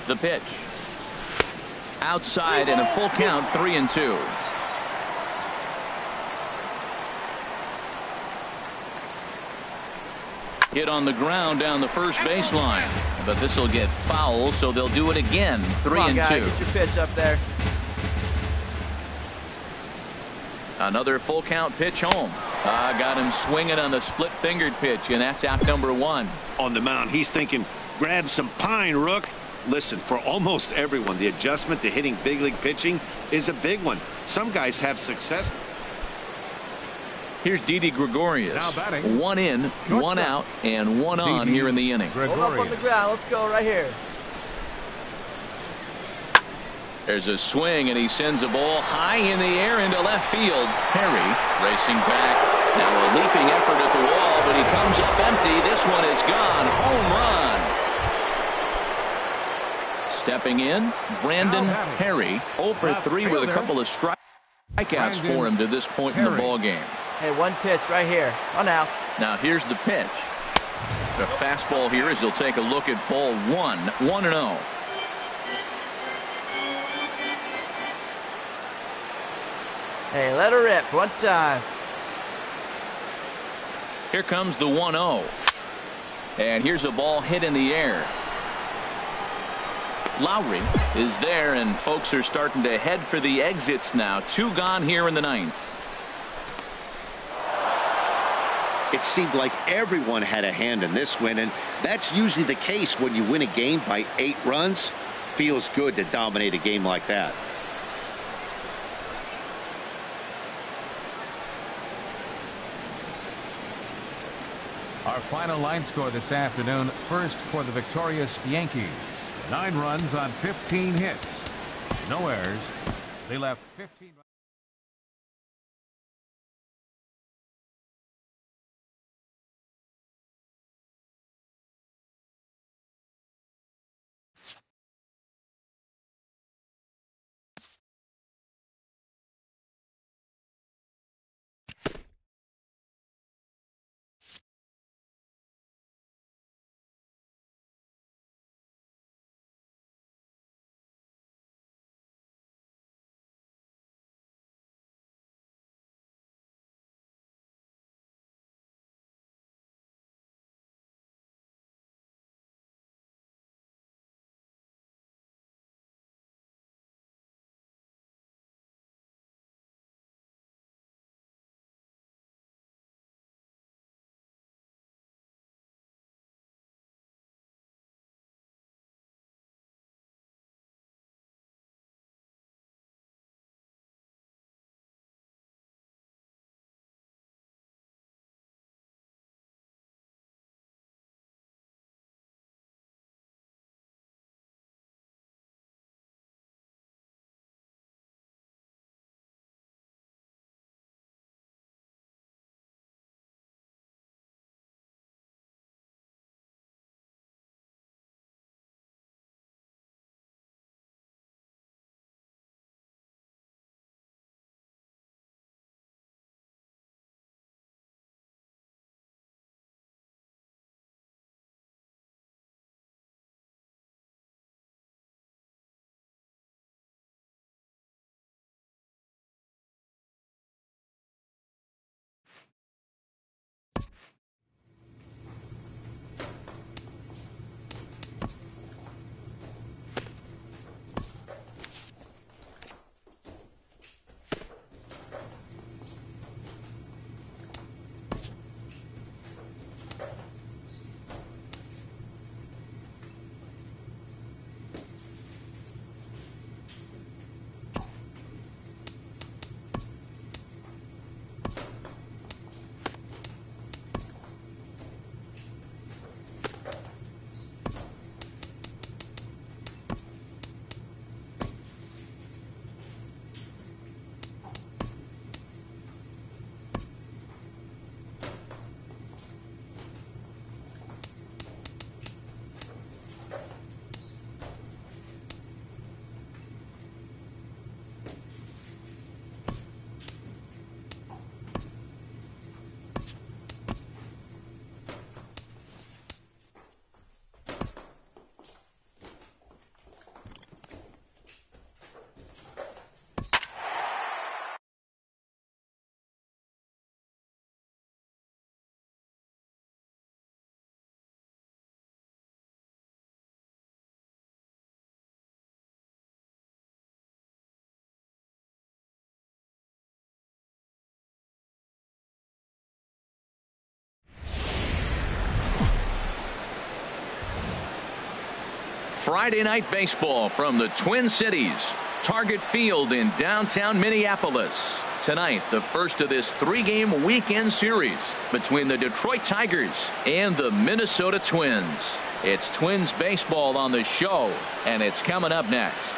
The pitch. Outside and a full count, 3-2. Hit on the ground down the first baseline, but this will get foul, so they'll do it again. 3-2. Get your pitch up there. Another full count pitch home. Got him swinging on the split fingered pitch, and that's out number 1. On the mound, he's thinking, grab some pine, Rook. Listen, for almost everyone, the adjustment to hitting big league pitching is a big one. Some guys have success. Here's Didi Gregorius. 1 in, 1 out, and 1 on here in the inning. Hold up on the ground. Let's go right here. There's a swing, and he sends a ball high in the air into left field. Perry racing back. Now a leaping effort at the wall, but he comes up empty. This one is gone. Home run. Stepping in, Brandon Perry. 0 for 3 with a couple of strikeouts for him to this point in the ball game. Hey, 1 pitch right here. On out. Now here's the pitch. The fastball here as he'll take a look at ball 1. 1-0. Hey, let her rip. 1 time. Here comes the 1-0. And here's a ball hit in the air. Lowry is there, and folks are starting to head for the exits now. 2 gone here in the 9th. It seemed like everyone had a hand in this win, and that's usually the case when you win a game by 8 runs. Feels good to dominate a game like that. Our final line score this afternoon, first for the victorious Yankees. 9 runs on 15 hits. No errors. They left 15. Friday night baseball from the Twin Cities. Target Field in downtown Minneapolis. Tonight, the first of this 3-game weekend series between the Detroit Tigers and the Minnesota Twins. It's Twins baseball on the show, and it's coming up next.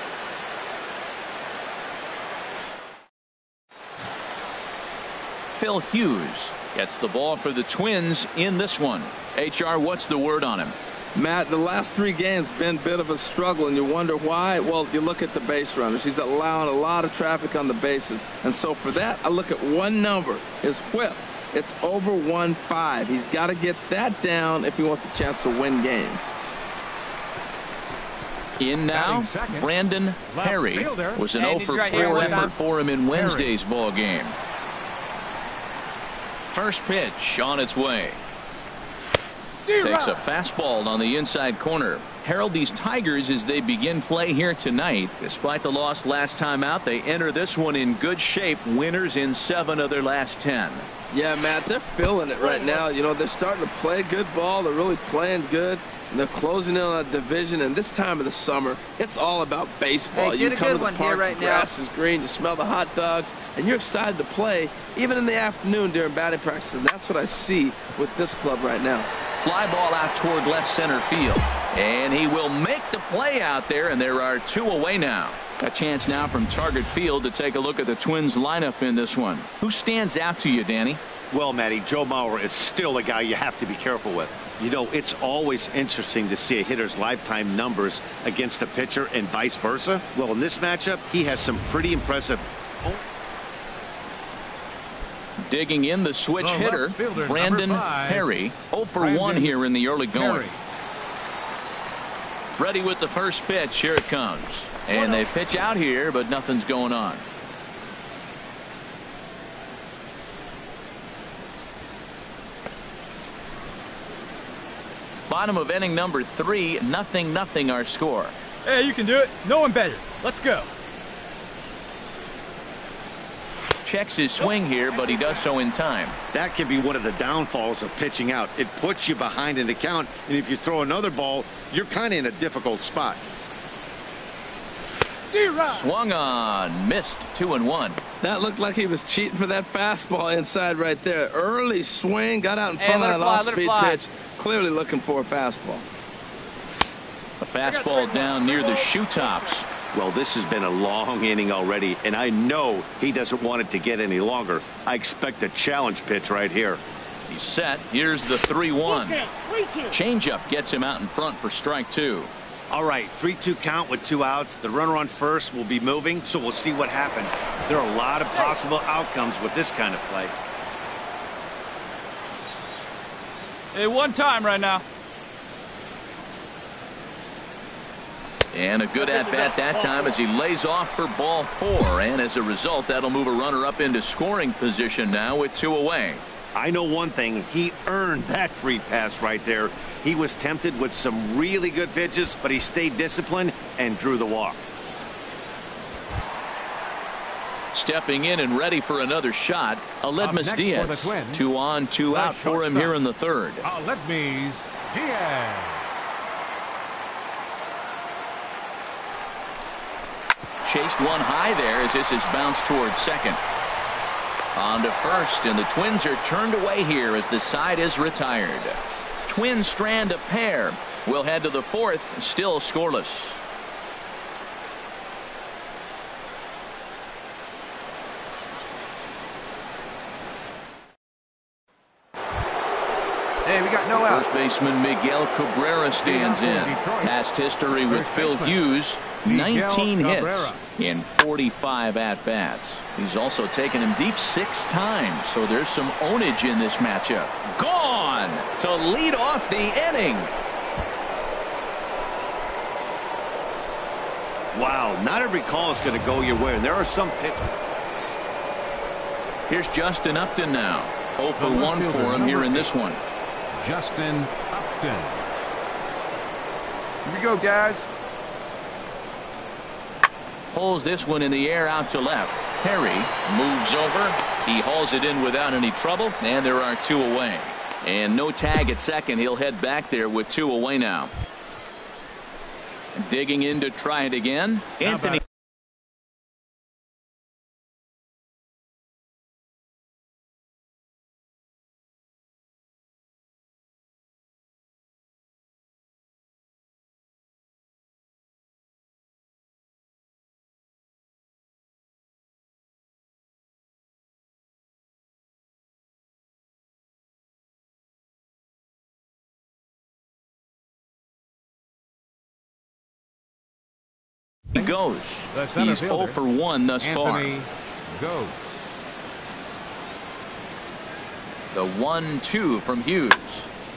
Phil Hughes gets the ball for the Twins in this one. HR, what's the word on him? Matt, the last 3 games been a bit of a struggle, and you wonder why. Well, you look at the base runners. He's allowing a lot of traffic on the bases, and so for that, I look at one number, his whip. It's over 1.5. He's got to get that down if he wants a chance to win games. In now, Brandon Perry was an 0 for 4 effort for him in Wednesday's ball game. First pitch on its way. Takes a fastball on the inside corner. Herald these Tigers as they begin play here tonight. Despite the loss last time out, they enter this one in good shape. Winners in 7 of their last 10. Yeah, Matt, they're feeling it right now. You know, they're starting to play good ball. They're really playing good. And they're closing in on a division. And this time of the summer, it's all about baseball. Hey, you come to the park, right the grass is green, you smell the hot dogs, and you're excited to play, even in the afternoon during batting practice. And that's what I see with this club right now. Fly ball out toward left center field. And he will make the play out there, and there are 2 away now. A chance now from Target Field to take a look at the Twins lineup in this one. Who stands out to you, Danny? Well, Matty, Joe Mauer is still a guy you have to be careful with. You know, it's always interesting to see a hitter's lifetime numbers against a pitcher and vice versa. Well, in this matchup, he has some pretty impressive. Digging in the switch hitter, Brandon Perry, 0 for 1 here in the early going. Ready with the first pitch. Here it comes. And they pitch out here, but nothing's going on. Bottom of inning number 3, 0-0 our score. Hey, you can do it. No one better. Let's go. Checks his swing here, but he does so in time. That can be one of the downfalls of pitching out. It puts you behind in the count, and if you throw another ball, you're kind of in a difficult spot. Swung on, missed, 2-1. That looked like he was cheating for that fastball inside right there. Early swing, got out in front of that off-speed pitch. Clearly looking for a fastball. A fastball down near the shoe tops. Well, this has been a long inning already, and I know he doesn't want it to get any longer. I expect a challenge pitch right here. He's set. Here's the 3-1. Changeup gets him out in front for strike 2. All right, 3-2 count with 2 outs. The runner on first will be moving, so we'll see what happens. There are a lot of possible outcomes with this kind of play. Hey, one time right now. And a good at-bat that time as he lays off for ball 4. And as a result, that'll move a runner up into scoring position now with 2 away. I know one thing. He earned that free pass right there. He was tempted with some really good pitches, but he stayed disciplined and drew the walk. Stepping in and ready for another shot, Aledmus Diaz. 2 on, 2 out for him here in the 3rd. Aledmus Diaz. Chased one high there as this is bounced towards second. On to first, and the Twins are turned away here as the side is retired. Twin strand of pair will head to the 4th, still scoreless. Hey, we got no out. First baseman Miguel Cabrera stands in. Past history with Phil Hughes, 19 hits in 45 at-bats. He's also taken him deep 6 times, so there's some ownage in this matchup. Gone to lead off the inning. Wow, not every call is going to go your way, and there are some pitches. Here's Justin Upton now. 0 for 1 for him here in this one. Justin Upton. Here we go, guys. Pulls this one in the air out to left. Perry moves over. He hauls it in without any trouble, and there are 2 away. And no tag at second. He'll head back there with 2 away now. Digging in to try it again. Anthony. He goes. He's 0 for 1 thus far. Goes. The 1-2 from Hughes.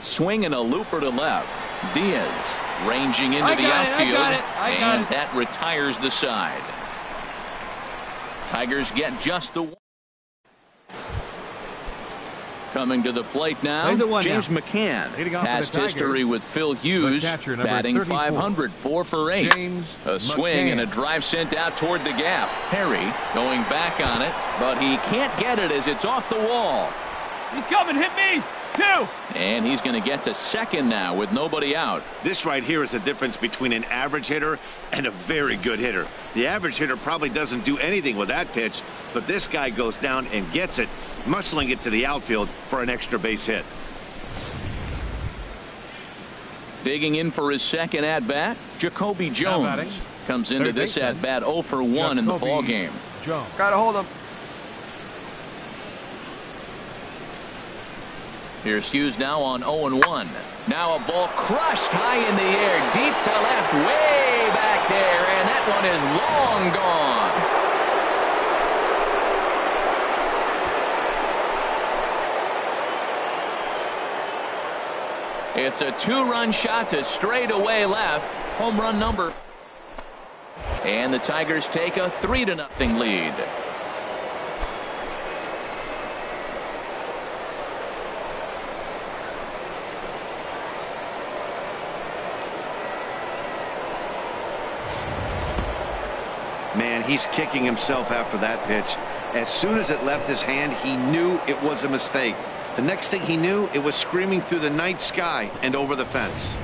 Swing and a looper to left. Diaz ranging into the outfield. And that retires the side. Tigers get just the one. Coming to the plate now, James McCann. Past history with Phil Hughes, batting 500, 4 for 8. A swing and a drive sent out toward the gap. Perry going back on it, but he can't get it as it's off the wall. He's coming, hit me, 2. And he's going to get to second now with nobody out. This right here is the difference between an average hitter and a very good hitter. The average hitter probably doesn't do anything with that pitch, but this guy goes down and gets it, muscling it to the outfield for an extra base hit. Digging in for his second at-bat, Jacoby Jones comes into this at-bat 0 for 1 in the ball game. Gotta hold him. Here's Hughes now on 0-1. Now a ball crushed high in the air, deep to left, way back there, and that one is long gone. It's a 2-run shot to straightaway left. Home run number. And the Tigers take a 3-0 lead. Man, he's kicking himself after that pitch. As soon as it left his hand, he knew it was a mistake. The next thing he knew, it was screaming through the night sky and over the fence.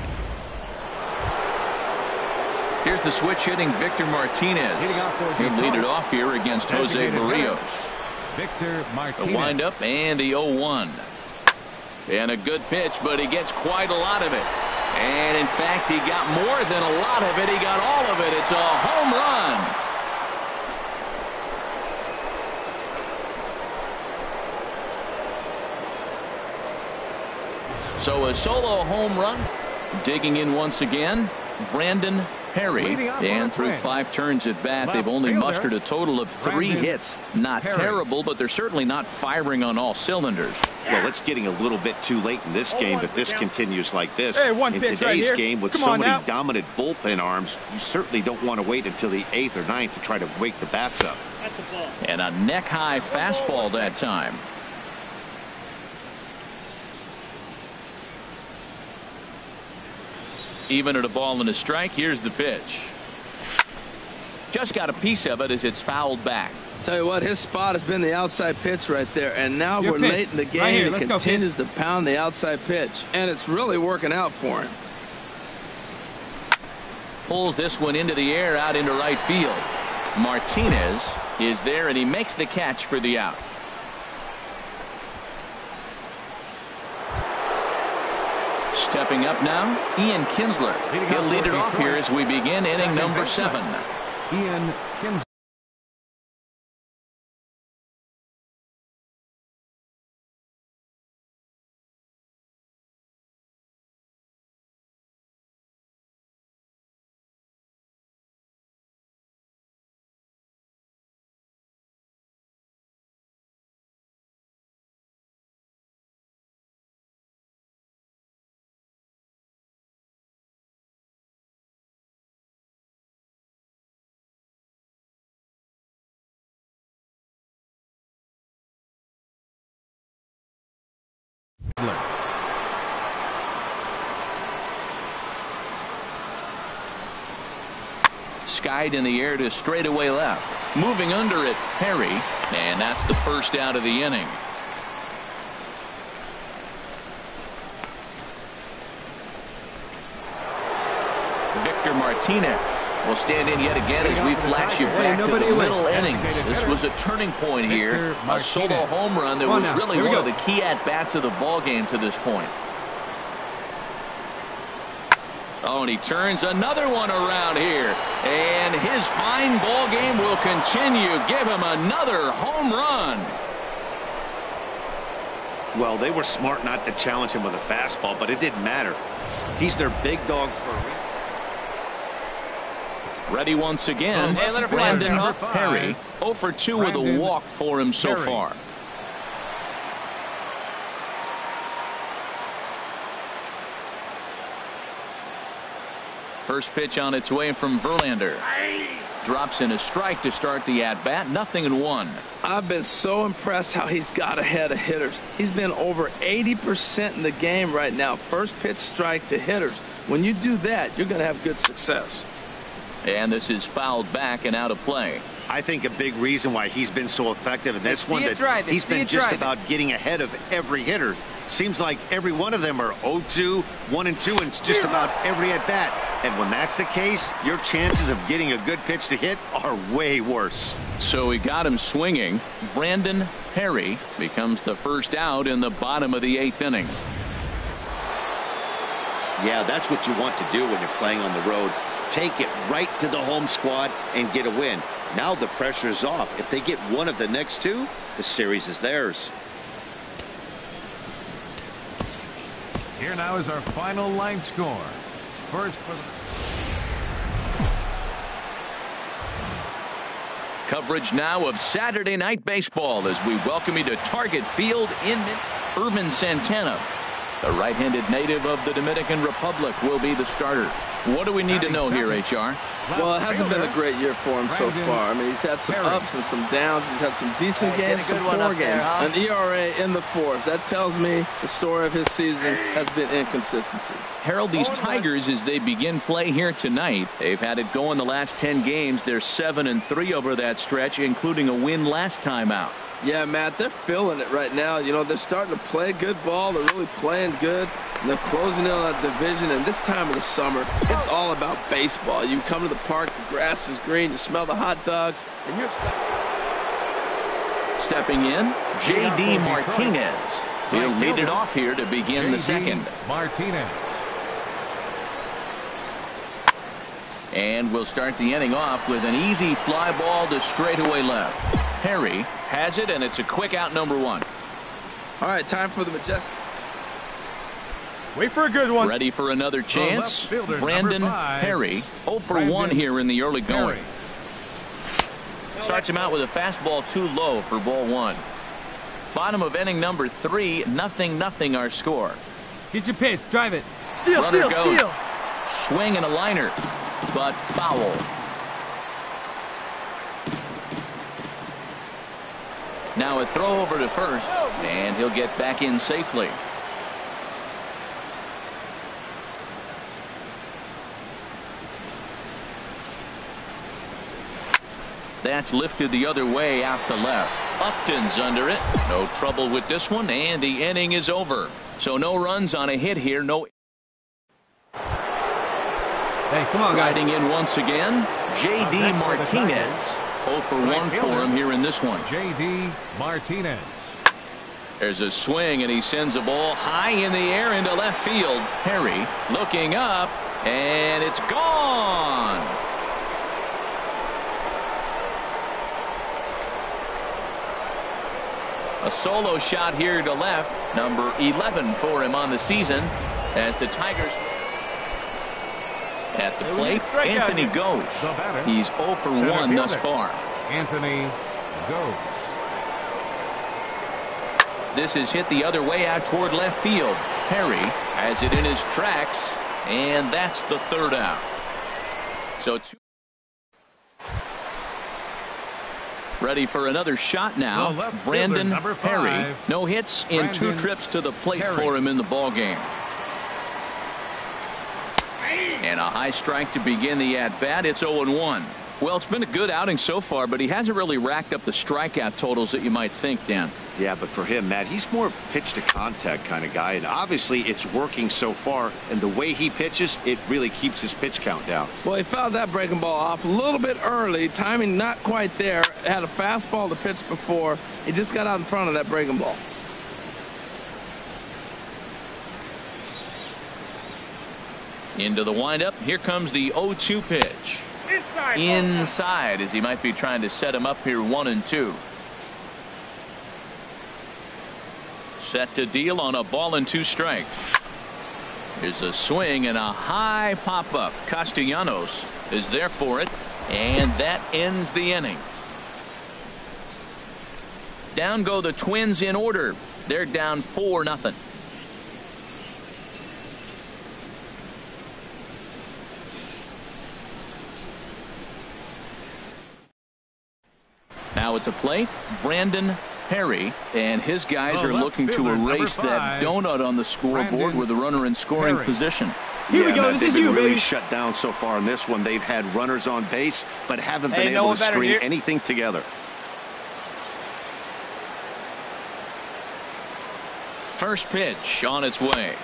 Here's the switch hitting Victor Martinez. He'll lead it off here against Jose Barrios. Victor Martinez. The windup and the 0-1. And a good pitch, but he gets quite a lot of it. And in fact, he got more than a lot of it. He got all of it. It's a home run. So a solo home run. Digging in once again, Brandon Perry. And through 5 turns at bat, they've only mustered a total of 3 hits. Not terrible, but they're certainly not firing on all cylinders. Well, it's getting a little bit too late in this game if this continues like this. Hey, in today's game with so many dominant bullpen arms, you certainly don't want to wait until the 8th or 9th to try to wake the bats up. And a neck-high fastball that time. Even at a ball and a strike, here's the pitch. Just got a piece of it as it's fouled back. Tell you what, his spot has been the outside pitch right there, and now we're late in the game. He continues to pound the outside pitch, and it's really working out for him. Pulls this one into the air out into right field. Martinez is there, and he makes the catch for the out. Stepping up now, Ian Kinsler. He'll lead it off here as we begin inning number 7. Ian Kinsler. Skied in the air to straightaway left. Moving under it, Perry, and that's the first out of the inning. Dr. Martinez will stand in yet again as we flash you back to the middle innings. This was a turning point here. A solo home run that was really one of the key at-bats of the ball game to this point. Oh, and he turns another one around here. And his fine ball game will continue. Give him another home run. Well, they were smart not to challenge him with a fastball, but it didn't matter. He's their big dog for a reason. Ready once again, Brandon Perry. 0 for 2 with a walk for him so far. First pitch on its way from Verlander. Drops in a strike to start the at-bat. 0-1. I've been so impressed how he's got ahead of hitters. He's been over 80% in the game right now. First pitch strike to hitters. When you do that, you're going to have good success. And this is fouled back and out of play. I think a big reason why he's been so effective in this one, that he's been just about getting ahead of every hitter. Seems like every one of them are 0-2, 1-2, and it's just about every at-bat. And when that's the case, your chances of getting a good pitch to hit are way worse. So we got him swinging. Brandon Perry becomes the first out in the bottom of the 8th inning. Yeah, that's what you want to do when you're playing on the road. Take it right to the home squad and get a win. Now the pressure is off. If they get one of the next two, the series is theirs. Here now is our final line score. First for the... Coverage now of Saturday Night Baseball as we welcome you to Target Field in Irvin Santana. The right-handed native of the Dominican Republic will be the starter. What do we need to know here, HR? Well, it hasn't been a great year for him so far. I mean, he's had some ups and some downs. He's had some decent games, some poor games. An ERA in the 4s. That tells me the story of his season has been inconsistency. Harold, these Tigers, as they begin play here tonight, they've had it going the last 10 games. They're 7-3 over that stretch, including a win last time out. Yeah, Matt, they're feeling it right now. You know, they're starting to play good ball. They're really playing good. And they're closing in on that division. And this time of the summer, it's all about baseball. You come to the park, the grass is green, you smell the hot dogs, and you're excited. Stepping in, J.D. Martinez. He'll lead it off here to begin the second. Martinez. And we'll start the inning off with an easy fly ball to straightaway left. Perry has it, and it's a quick out, number 1. All right, time for the majestic. Wait for a good one. Ready for another chance. Brandon Perry, 0 for 1 here in the early going. Starts him out with a fastball too low for ball 1. Bottom of inning number 3, 0-0 our score. Get your pitch, drive it. Steal, steal, steal. Swing and a liner, but foul. Now a throw over to first, and he'll get back in safely. That's lifted the other way out to left. Upton's under it. No trouble with this one, and the inning is over. So no runs on a hit here. No. Hey, come on, guys. Riding in once again, J.D. Martinez. 0 for 1 for him here in this one. J.D. Martinez. There's a swing, and he sends a ball high in the air into left field. Perry looking up, and it's gone. A solo shot here to left, number 11 for him on the season, as the Tigers at the plate. Anthony goes. He's 0 for 1 thus far. Anthony goes. This is hit the other way out toward left field. Perry has it in his tracks, and that's the 3rd out. So ready for another shot now. Brandon Perry. No hits in 2 trips to the plate for him in the ball game. And a high strike to begin the at-bat. It's 0-1. Well, it's been a good outing so far, but he hasn't really racked up the strikeout totals that you might think, Dan. Yeah, but for him, Matt, he's more pitch to contact kind of guy, and obviously it's working so far, and the way he pitches, it really keeps his pitch count down. Well, he fouled that breaking ball off a little bit early. Timing not quite there. Had a fastball to pitch before. He just got out in front of that breaking ball. Into the windup. Here comes the 0-2 pitch. Inside, as he might be trying to set him up here 1-2. Set to deal on a ball and 2 strikes. Here's a swing and a high pop-up. Castellanos is there for it, and that ends the inning. Down go the Twins in order. They're down 4-0. Now at the plate, Brandon Perry, and his guys are looking to erase that donut on the scoreboard with a runner in scoring position. Here we go. This is you, baby. Shut down so far in this one. They've had runners on base, but haven't been able to string anything together. First pitch on its way.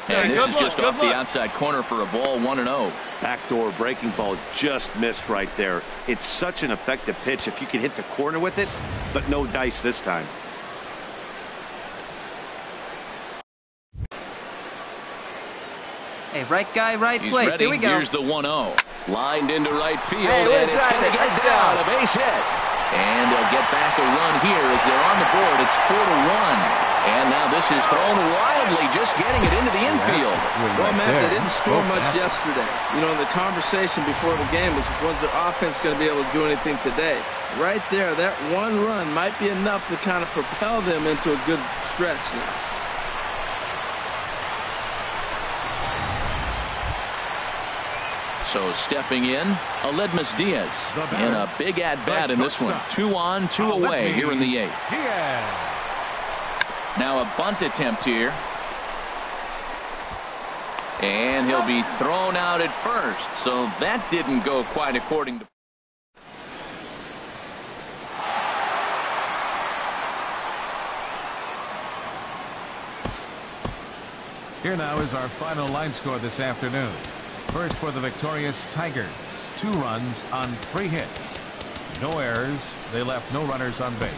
And this is just off the outside corner for a ball, 1-0. Backdoor breaking ball just missed right there. It's such an effective pitch if you can hit the corner with it, but no dice this time. Hey, right guy, right place. Ready. Here we go. Here's the 1-0. Lined into right field, and it's going to get down. A base hit. And they'll get back a run here as they're on the board. It's 4-1. And now this is thrown wildly, just getting it into the infield. Well, Matt, they didn't score much yesterday. You know, the conversation before the game was their offense going to be able to do anything today? Right there, that one run might be enough to kind of propel them into a good stretch now. So stepping in, Aledmus Diaz. And a big at-bat in this one. 2 on, 2 away here in the 8th. Now a bunt attempt here. And he'll be thrown out at first. So that didn't go quite according to. Here now is our final line score this afternoon. First for the victorious Tigers. 2 runs on 3 hits. No errors. They left no runners on base.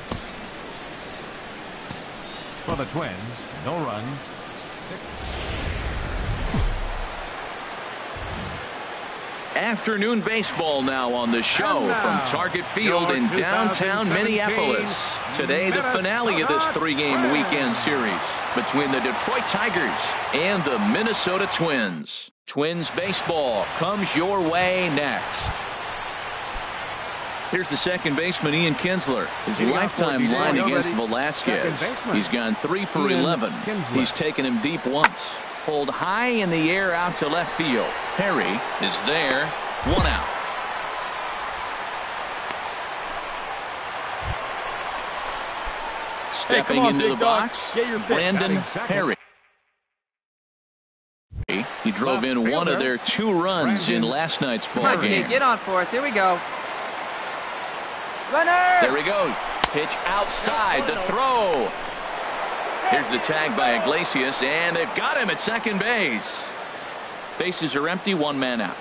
For the Twins, no runs. Afternoon baseball now on the show from Target Field in downtown Minneapolis. Today, the finale of this 3-game weekend series between the Detroit Tigers and the Minnesota Twins. Twins baseball comes your way next. Here's the second baseman, Ian Kinsler. His lifetime line against Velasquez. He's gone 3 for 11. He's taken him deep once. Pulled high in the air out to left field. Perry is there. 1 out. Stepping into the box, Brandon Perry. He drove in one of their 2 runs in last night's ball game. Get on for us. Here we go. Runner! There he goes. Pitch outside. The throw. Here's the tag by Iglesias, and they've got him at second base. Bases are empty. 1 man out.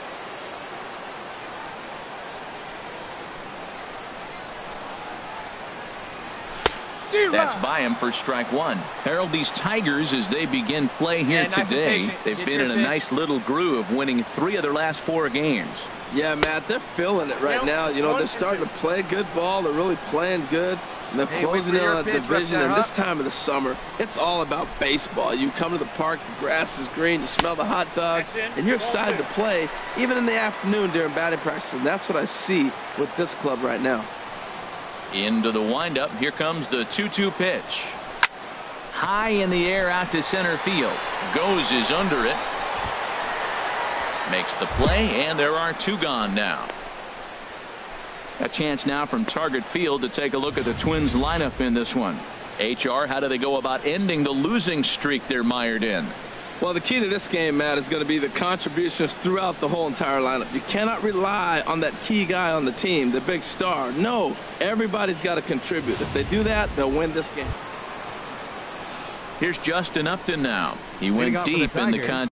That's by him for strike 1. Harold, these Tigers, as they begin play here today, they've been in a nice little groove, winning 3 of their last 4 games. Yeah, Matt, they're feeling it right now. You know, they're starting to play good ball. They're really playing good. And they're closing in on a division. And this time of the summer, it's all about baseball. You come to the park, the grass is green, you smell the hot dogs, and you're excited to play, even in the afternoon during batting practice. And that's what I see with this club right now. Into the windup. Here comes the 2-2 pitch. High in the air out to center field. Goes is under it. Makes the play, and there are 2 gone now. A chance now from Target Field to take a look at the Twins lineup in this one. HR, how do they go about ending the losing streak they're mired in? Well, the key to this game, Matt, is going to be the contributions throughout the whole entire lineup. You cannot rely on that key guy on the team, the big star. No, everybody's got to contribute. If they do that, they'll win this game. Here's Justin Upton now. He went deep in the contest.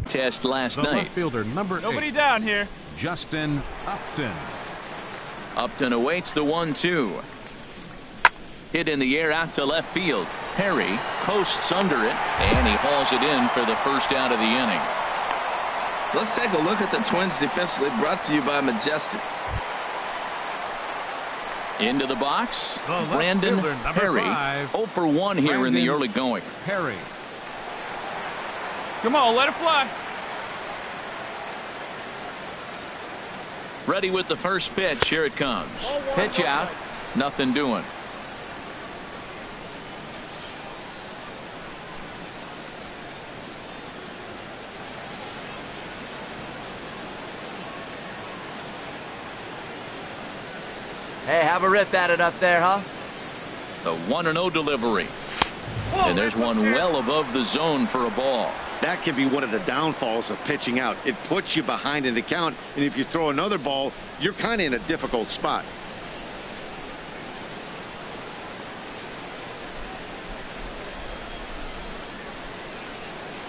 Test last night. Left fielder number 8. Nobody down here. Justin Upton. Upton awaits the 1-2. Hit in the air out to left field. Perry coasts under it, and he hauls it in for the first out of the inning. Let's take a look at the Twins defensively, brought to you by Majestic. Into the box, The left Brandon fielder, number Perry. 5. 0 for 1 here in the early going. Perry. Come on, let it fly. Ready with the first pitch. Here it comes. Pitch out. Nothing doing. Hey, have a rip at it up there, huh? The 1-0 delivery. And there's one well above the zone for a ball. That can be one of the downfalls of pitching out. It puts you behind in the count, and if you throw another ball, you're kind of in a difficult spot.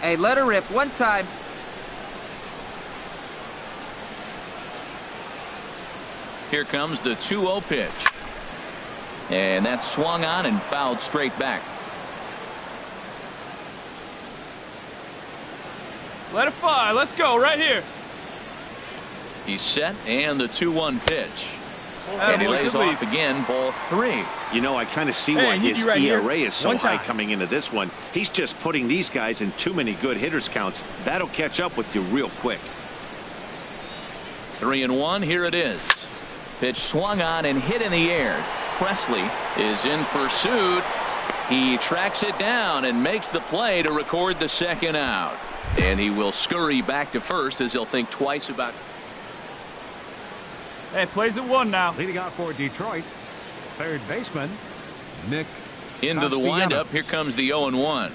Hey, let her rip one time. Here comes the 2-0 pitch. And that's swung on and fouled straight back. Let it fly. Let's go right here. He's set, and the 2-1 pitch. And he lays off again, ball 3. You know, I kind of see why his right ERA here. is so high coming into this one. He's just putting these guys in too many good hitters counts. That'll catch up with you real quick. 3-1. Here it is. Pitch swung on and hit in the air. Presley is in pursuit. He tracks it down and makes the play to record the second out. And he will scurry back to first as he'll think twice about. Hey, plays at 1 now. Leading off for Detroit, third baseman Nick. Into the windup. Here comes the 0-1.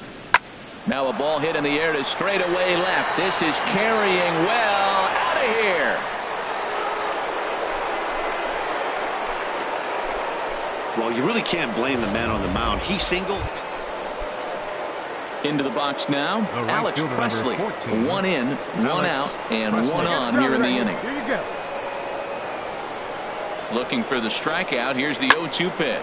Now a ball hit in the air to straightaway left. This is carrying well. Out of here. Well, you really can't blame the man on the mound. He singled. Into the box now. Right Alex fielder, Presley. number 14. 1 in, 1 out, and Presley. 1 on here in the inning. Here you go. Looking for the strikeout. Here's the 0-2 pitch.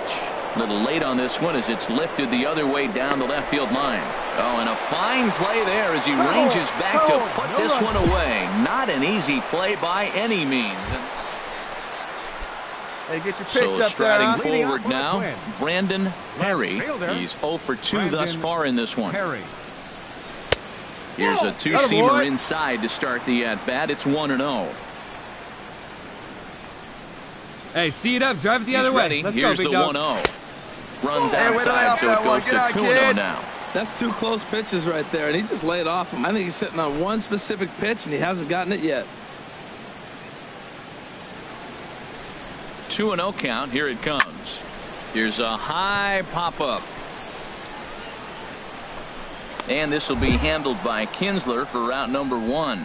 A little late on this one as it's lifted the other way down the left field line. Oh, and a fine play there as he ranges back to put this one away. Not an easy play by any means. Hey, get your pitch So up striding there, huh? forward now, Brandon Perry. fielder, He's 0 for 2 Brandon thus far in this one. Perry. Here's a two-seamer inside to start the at-bat. It's 1-0. Hey, see it up. Drive it the He's other way. ready. Let's Here's go, the big dog. 1-0. Runs Hey, wait till I outside, off so that it one. goes to Get out, 2-0 kid. now. That's 2 close pitches right there, and he just laid off him. I think he's sitting on one specific pitch, and he hasn't gotten it yet. 2-0 count. Here it comes. Here's a high pop-up. And this will be handled by Kinsler for route number 1.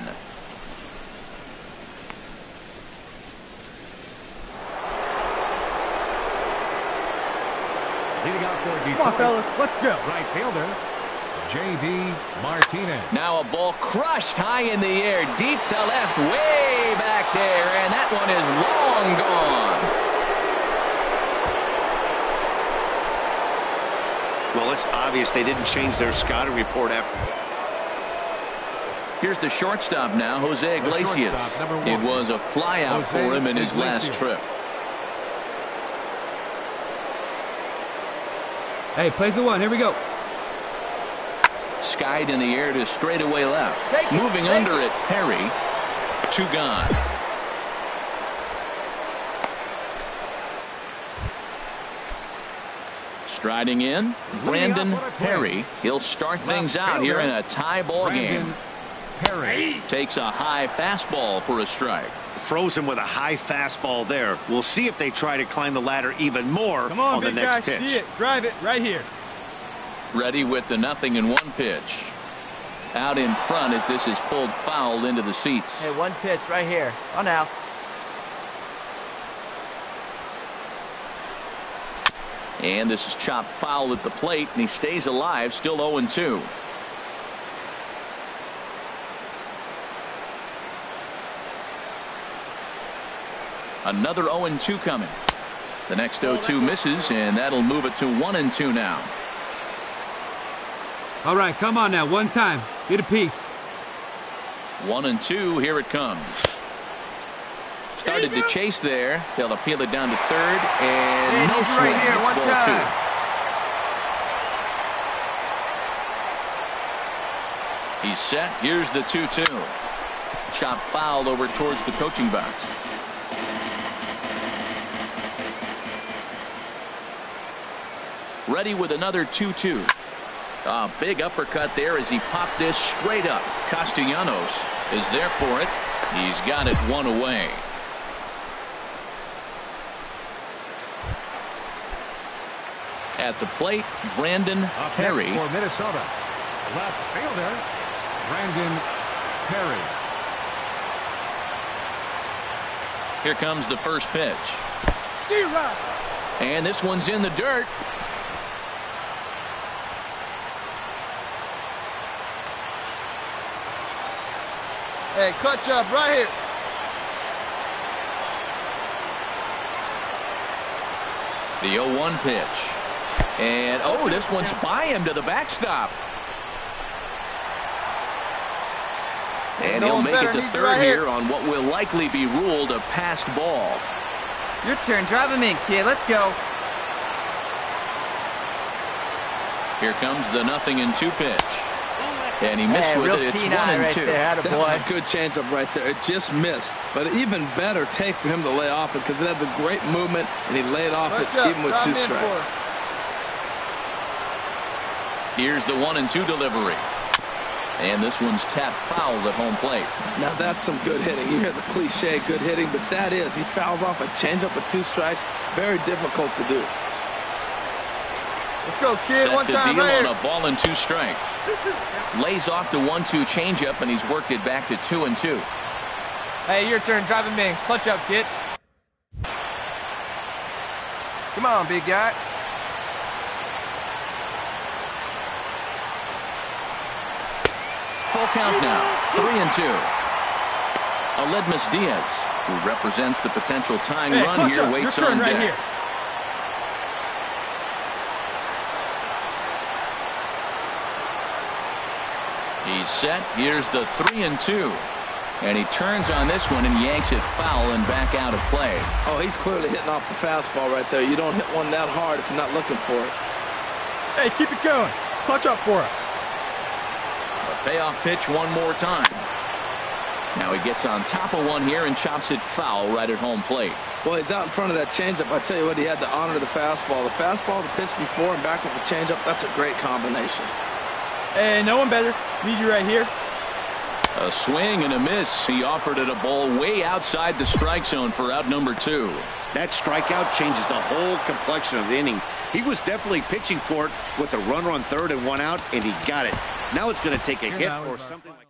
Leading out for Detroit. Come on, fellas, let's go. Right fielder, J.D. Martinez. Now a ball crushed high in the air, deep to left, way back there, and that one is long gone. Well, it's obvious they didn't change their scouting report after. Here's the shortstop now, Jose Iglesias. It was a flyout for him in his last trip. Hey, plays the 1. Here we go. Skied in the air to straightaway left. Moving under it, Perry. 2 gone. Striding in, Brandon Perry. He'll start things out here in a tie ball game. Perry takes a high fastball for a strike. Froze him with a high fastball there. We'll see if they try to climb the ladder even more Come on, the big next guy, pitch. see it, drive it right here. Ready with the 0-1 pitch. Out in front as this is pulled foul into the seats. Hey, 1 pitch right here. On now. And this is chopped foul at the plate, and he stays alive, still 0-2. Another 0-2 coming. The next 0-2 misses, and that'll move it to 1-2 now. All right, come on now, 1 time. Get a piece. 1-2, here it comes. Started to chase there. They'll appeal it down to third, and no swing. Right here, 1 time. 2. He's set. Here's the 2-2. Chop fouled over towards the coaching box. Ready with another 2-2. A big uppercut there as he popped this straight up. Castellanos is there for it. He's got it 1 away. At the plate, Brandon Perry. For Minnesota, left fielder, Brandon Perry. Here comes the first pitch. And this one's in the dirt. Hey, clutch up right here. The 0-1 pitch. And, oh, this one's by him to the backstop. And he'll make it to third here on what will likely be ruled a passed ball. Your turn. Drive him in, kid. Let's go. Here comes the 0-2 pitch. And he missed with it. It's 1-2. That was a good changeup right there. It just missed. But an even better take for him to lay off it because it had the great movement, and he laid off it even with 2 strikes. Here's the 1-2 delivery. And this one's tapped foul at home plate. Now that's some good hitting. You hear the cliche good hitting, but that is. He fouls off a changeup with 2 strikes. Very difficult to do. Let's go, kid. Set 1 time deal right on a ball and 2 strikes. Lays off the 1-2 changeup, and he's worked it back to 2-2. Hey, your turn. Drive him in. Clutch up, kid. Come on, big guy. Full count now. 3-2. Aledmus Diaz, who represents the potential tying run here, waits on deck. Right here. He's set. Here's the 3-2. And he turns on this one and yanks it foul and back out of play. Oh, he's clearly hitting off the fastball right there. You don't hit one that hard if you're not looking for it. Hey, keep it going. Clutch up for us. A payoff pitch one more time. Now he gets on top of one here and chops it foul right at home plate. Well, he's out in front of that changeup. I tell you what, he had to honor the fastball. The fastball, the pitch before, and back with the changeup, that's a great combination. Hey, no one better. Need you right here. A swing and a miss. He offered it a ball way outside the strike zone for out number 2. That strikeout changes the whole complexion of the inning. He was definitely pitching for it with a runner on third and 1 out, and he got it. Now it's going to take a Here hit now or is our something like final-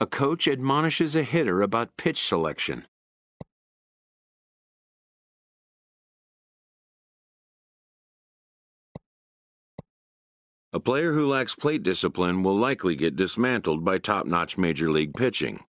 A coach admonishes a hitter about pitch selection. A player who lacks plate discipline will likely get dismantled by top-notch major league pitching.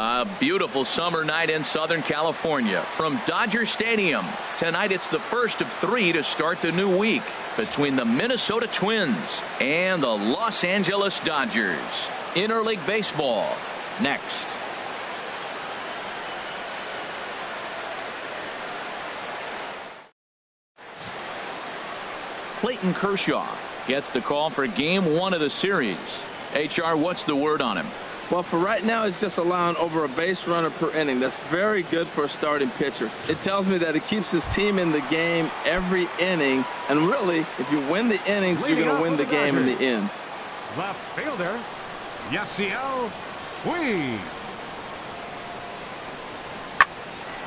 A beautiful summer night in Southern California from Dodger Stadium. Tonight it's the first of 3 to start the new week between the Minnesota Twins and the Los Angeles Dodgers. Interleague baseball next. Clayton Kershaw gets the call for game 1 of the series. HR, what's the word on him? Well, for right now, it's just allowing over a base runner per inning. That's very good for a starting pitcher. It tells me that he keeps his team in the game every inning. And really, if you win the innings, you're going to win the game in the end. Left fielder, Yasiel Puig.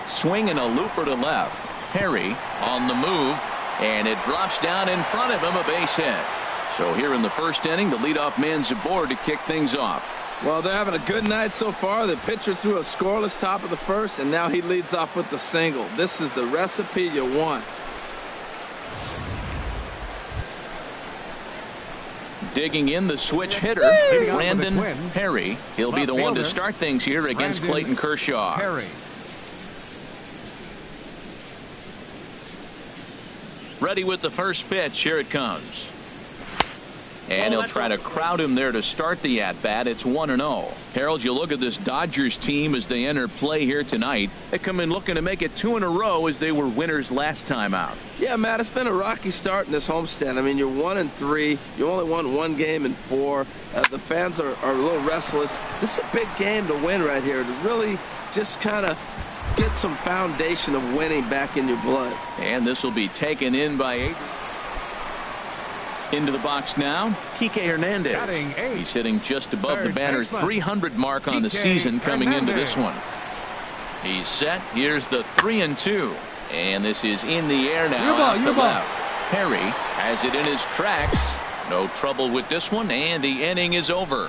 Swing and a looper to left. Perry on the move, and it drops down in front of him, a base hit. So here in the first inning, the leadoff man's aboard to kick things off. Well, they're having a good night so far. The pitcher threw a scoreless top of the first, and now he leads off with the single. This is the recipe you want. Digging in the switch hitter, Brandon Perry. He'll be the one to start things here against Clayton Kershaw. Perry. Ready with the first pitch. Here it comes. And he'll try to crowd him there to start the at-bat. It's 1-0. Harold, you look at this Dodgers team as they enter play here tonight. They come in looking to make it 2 in a row as they were winners last time out. Yeah, Matt, it's been a rocky start in this homestand. I mean, you're 1-3. You only won 1 game in 4. The fans are a little restless. This is a big game to win right here, to really just kind of get some foundation of winning back in your blood. And this will be taken in by 8. Into the box now, Kike Hernandez. He's hitting just above the banner 300 mark on the season coming into this one. He's set. Here's the 3-2. And this is in the air now out to left. Perry has it in his tracks. No trouble with this one, and the inning is over.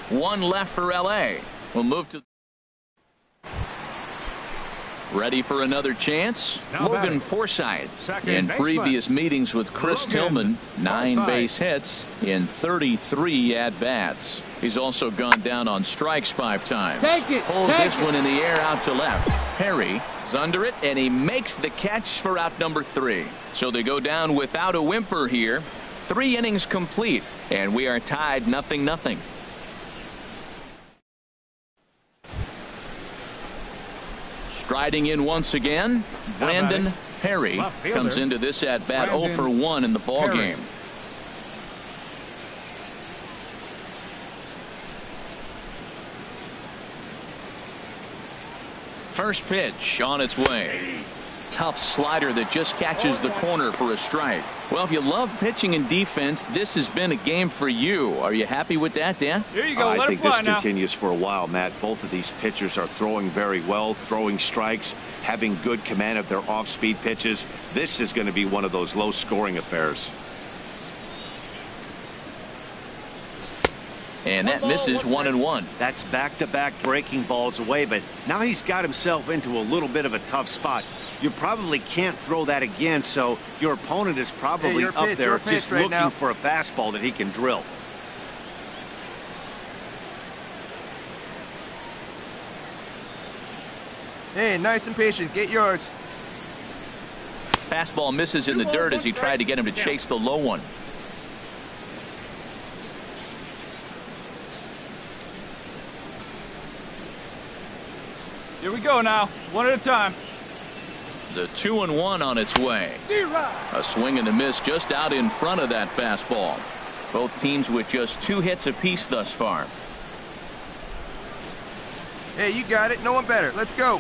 1 left for LA. We'll move to. Ready for another chance? Logan Forsythe. In previous meetings with Chris Tillman, 9 base hits in 33 at-bats. He's also gone down on strikes 5 times. Pulls this one in the air out to left. Perry is under it, and he makes the catch for out number 3. So they go down without a whimper here. 3 innings complete, and we are tied 0-0. Striding in once again, Brandon Perry comes into this at-bat 0 for 1 in the ballgame. First pitch on its way. Tough slider that just catches the corner for a strike. Well, if you love pitching and defense, this has been a game for you. Are you happy with that, Dan? Here you go. I think this continues for a while, Matt. Both of these pitchers are throwing very well, throwing strikes, having good command of their off-speed pitches. This is going to be one of those low-scoring affairs. And that misses 1-1. That's back-to-back breaking balls away, but now he's got himself into a little bit of a tough spot. You probably can't throw that again, so your opponent is probably up there just looking for a fastball that he can drill. Hey, nice and patient. Get yours. Fastball misses in the dirt as he tried to get him to chase the low one. Here we go now. One at a time. The 2-1 on its way. A swing and a miss just out in front of that fastball. Both teams with just 2 hits apiece thus far. Hey, you got it. No one better. Let's go.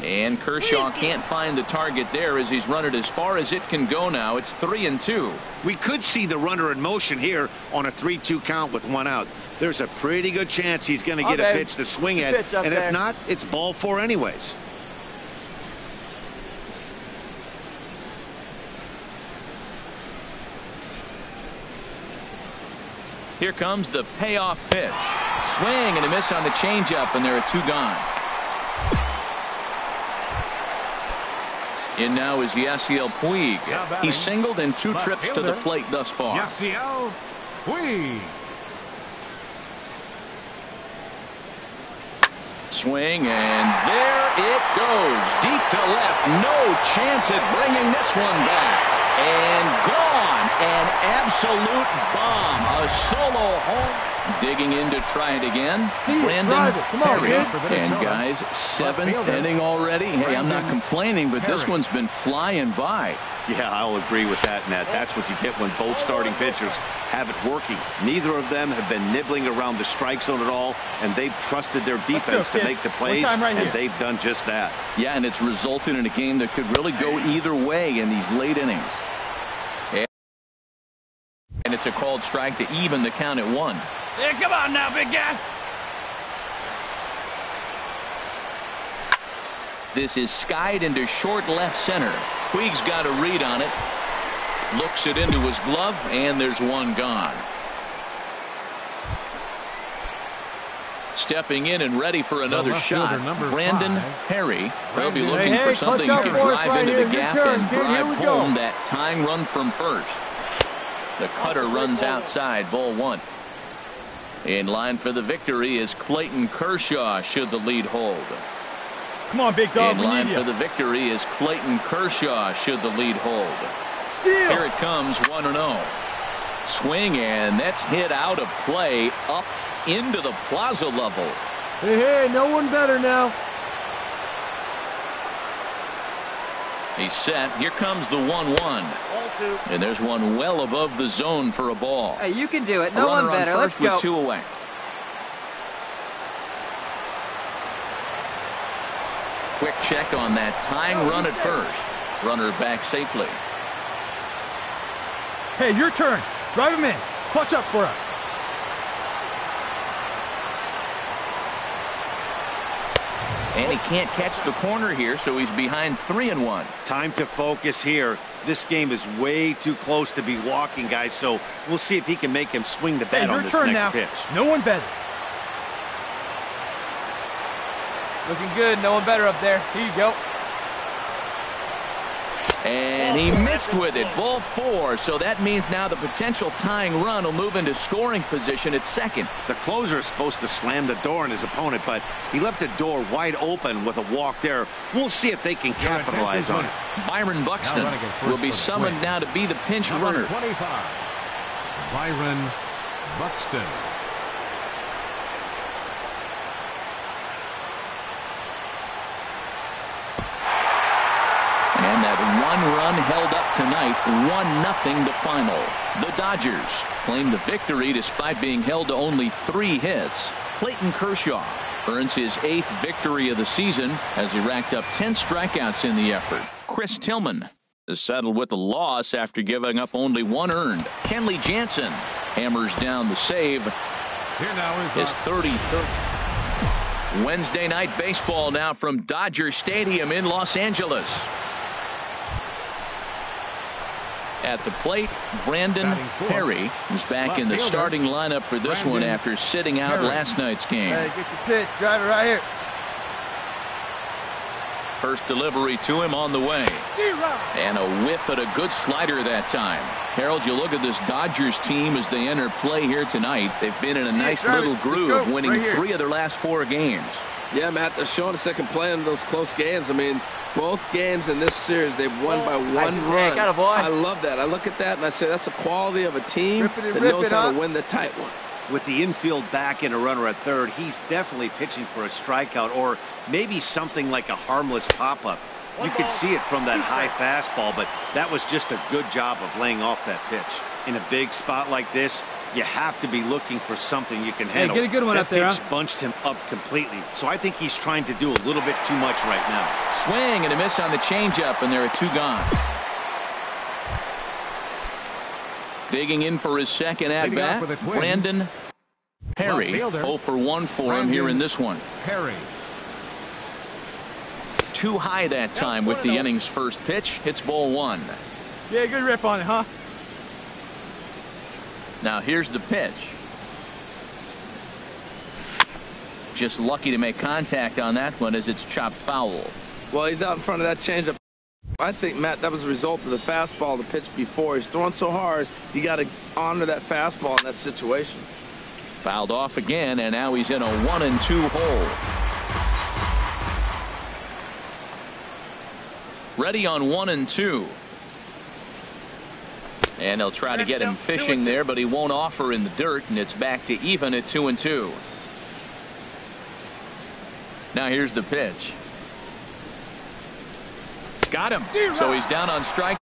And Kershaw can't find the target there as he's run it as far as it can go now. It's 3-2. We could see the runner in motion here on a 3-2 count with 1 out. There's a pretty good chance he's going to get a pitch to swing at, and if not, it's ball 4 anyways. Here comes the payoff pitch. Swing and a miss on the changeup, and there are 2 gone. In now is Yasiel Puig. He's singled in 2 trips to the plate thus far. Yasiel Puig. Swing, and there it goes. Deep to left. No chance at bringing this one back. And gone. An absolute bomb. A solo home. Digging in to try it again. Brandon Perry. And guys, 7th inning already. Hey, I'm not complaining, but this one's been flying by. Yeah, I'll agree with that, Matt. That's what you get when both starting pitchers have it working. Neither of them have been nibbling around the strike zone at all, and they've trusted their defense to make the plays, and they've done just that. Yeah, and it's resulted in a game that could really go either way in these late innings. And it's a called strike to even the count at 1. Yeah, come on now, big guy. This is skied into short left center. Puig's got a read on it. Looks it into his glove, and there's one gone. Stepping in and ready for another shot, Brandon Perry. He'll be looking for something he can drive into the gap and drive home that tying run from first. The cutter runs outside, ball 1. In line for the victory is Clayton Kershaw, should the lead hold. Come on, big dog. In line for the victory is Clayton Kershaw, should the lead hold. Steal. Here it comes, 1-0. Swing, and that's hit out of play up into the plaza level. Hey, no one better now. He's set. Here comes the 1-1. And there's one well above the zone for a ball. Hey, you can do it. No one better. Let's go. With 2 away. Quick check on that tying run at first. Runner back safely. Hey, your turn. Drive him in. Clutch up for us. And he can't catch the corner here, so he's behind 3-1. Time to focus here. This game is way too close to be walking, guys, so we'll see if he can make him swing the bat on this next pitch. No one better. Looking good. No one better up there. Here you go. And he missed with it. Ball 4. So that means now the potential tying run will move into scoring position at second. The closer is supposed to slam the door on his opponent, but he left the door wide open with a walk there. We'll see if they can capitalize on it. Byron Buxton will be summoned now to be the pinch runner. 25. Byron Buxton. And that one run held up tonight, 1-0 the final. The Dodgers claim the victory despite being held to only 3 hits. Clayton Kershaw earns his 8th victory of the season as he racked up 10 strikeouts in the effort. Chris Tillman is settled with a loss after giving up only 1 earned. Kenley Jansen hammers down the save. Here now is his 33rd. Wednesday night baseball now from Dodger Stadium in Los Angeles. At the plate, Brandon Perry is back in the starting lineup for this one after sitting out last night's game. Hey, get your pitch. Drive it right here. First delivery to him on the way. And a whiff at a good slider that time. Harold, you look at this Dodgers team as they enter play here tonight. They've been in a nice little groove, winning 3 of their last 4 games. Yeah, Matt, they're showing us they can play in those close games. I mean, both games in this series, they've won by 1 run. I love that. I look at that and I say that's the quality of a team that knows how to win the tight one. With the infield back and a runner at third, he's definitely pitching for a strikeout or maybe something like a harmless pop-up. You could see it from that high fastball, but that was just a good job of laying off that pitch. In a big spot like this, you have to be looking for something you can handle. Hey, get a good one that up there. Pitch bunched him up completely, so I think he's trying to do a little bit too much right now. Swing and a miss on the changeup, and there are 2 gone. Digging in for his second at-bat, Brandon Perry. 0 for 1 for him here in this one. Perry. Too high that time with the inning's first pitch. Hits ball 1. Yeah, good rip on it, huh? Now here's the pitch. Just lucky to make contact on that one as it's chopped foul. Well, he's out in front of that changeup. I think, Matt, that was a result of the fastball, the pitch before. He's throwing so hard, you got to honor that fastball in that situation. Fouled off again, and now he's in a 1-2 hole. Ready on 1 and 2. And they'll try to get him fishing there, but he won't offer in the dirt, and it's back to even at 2 and 2. Now here's the pitch. Got him. So he's down on strikes.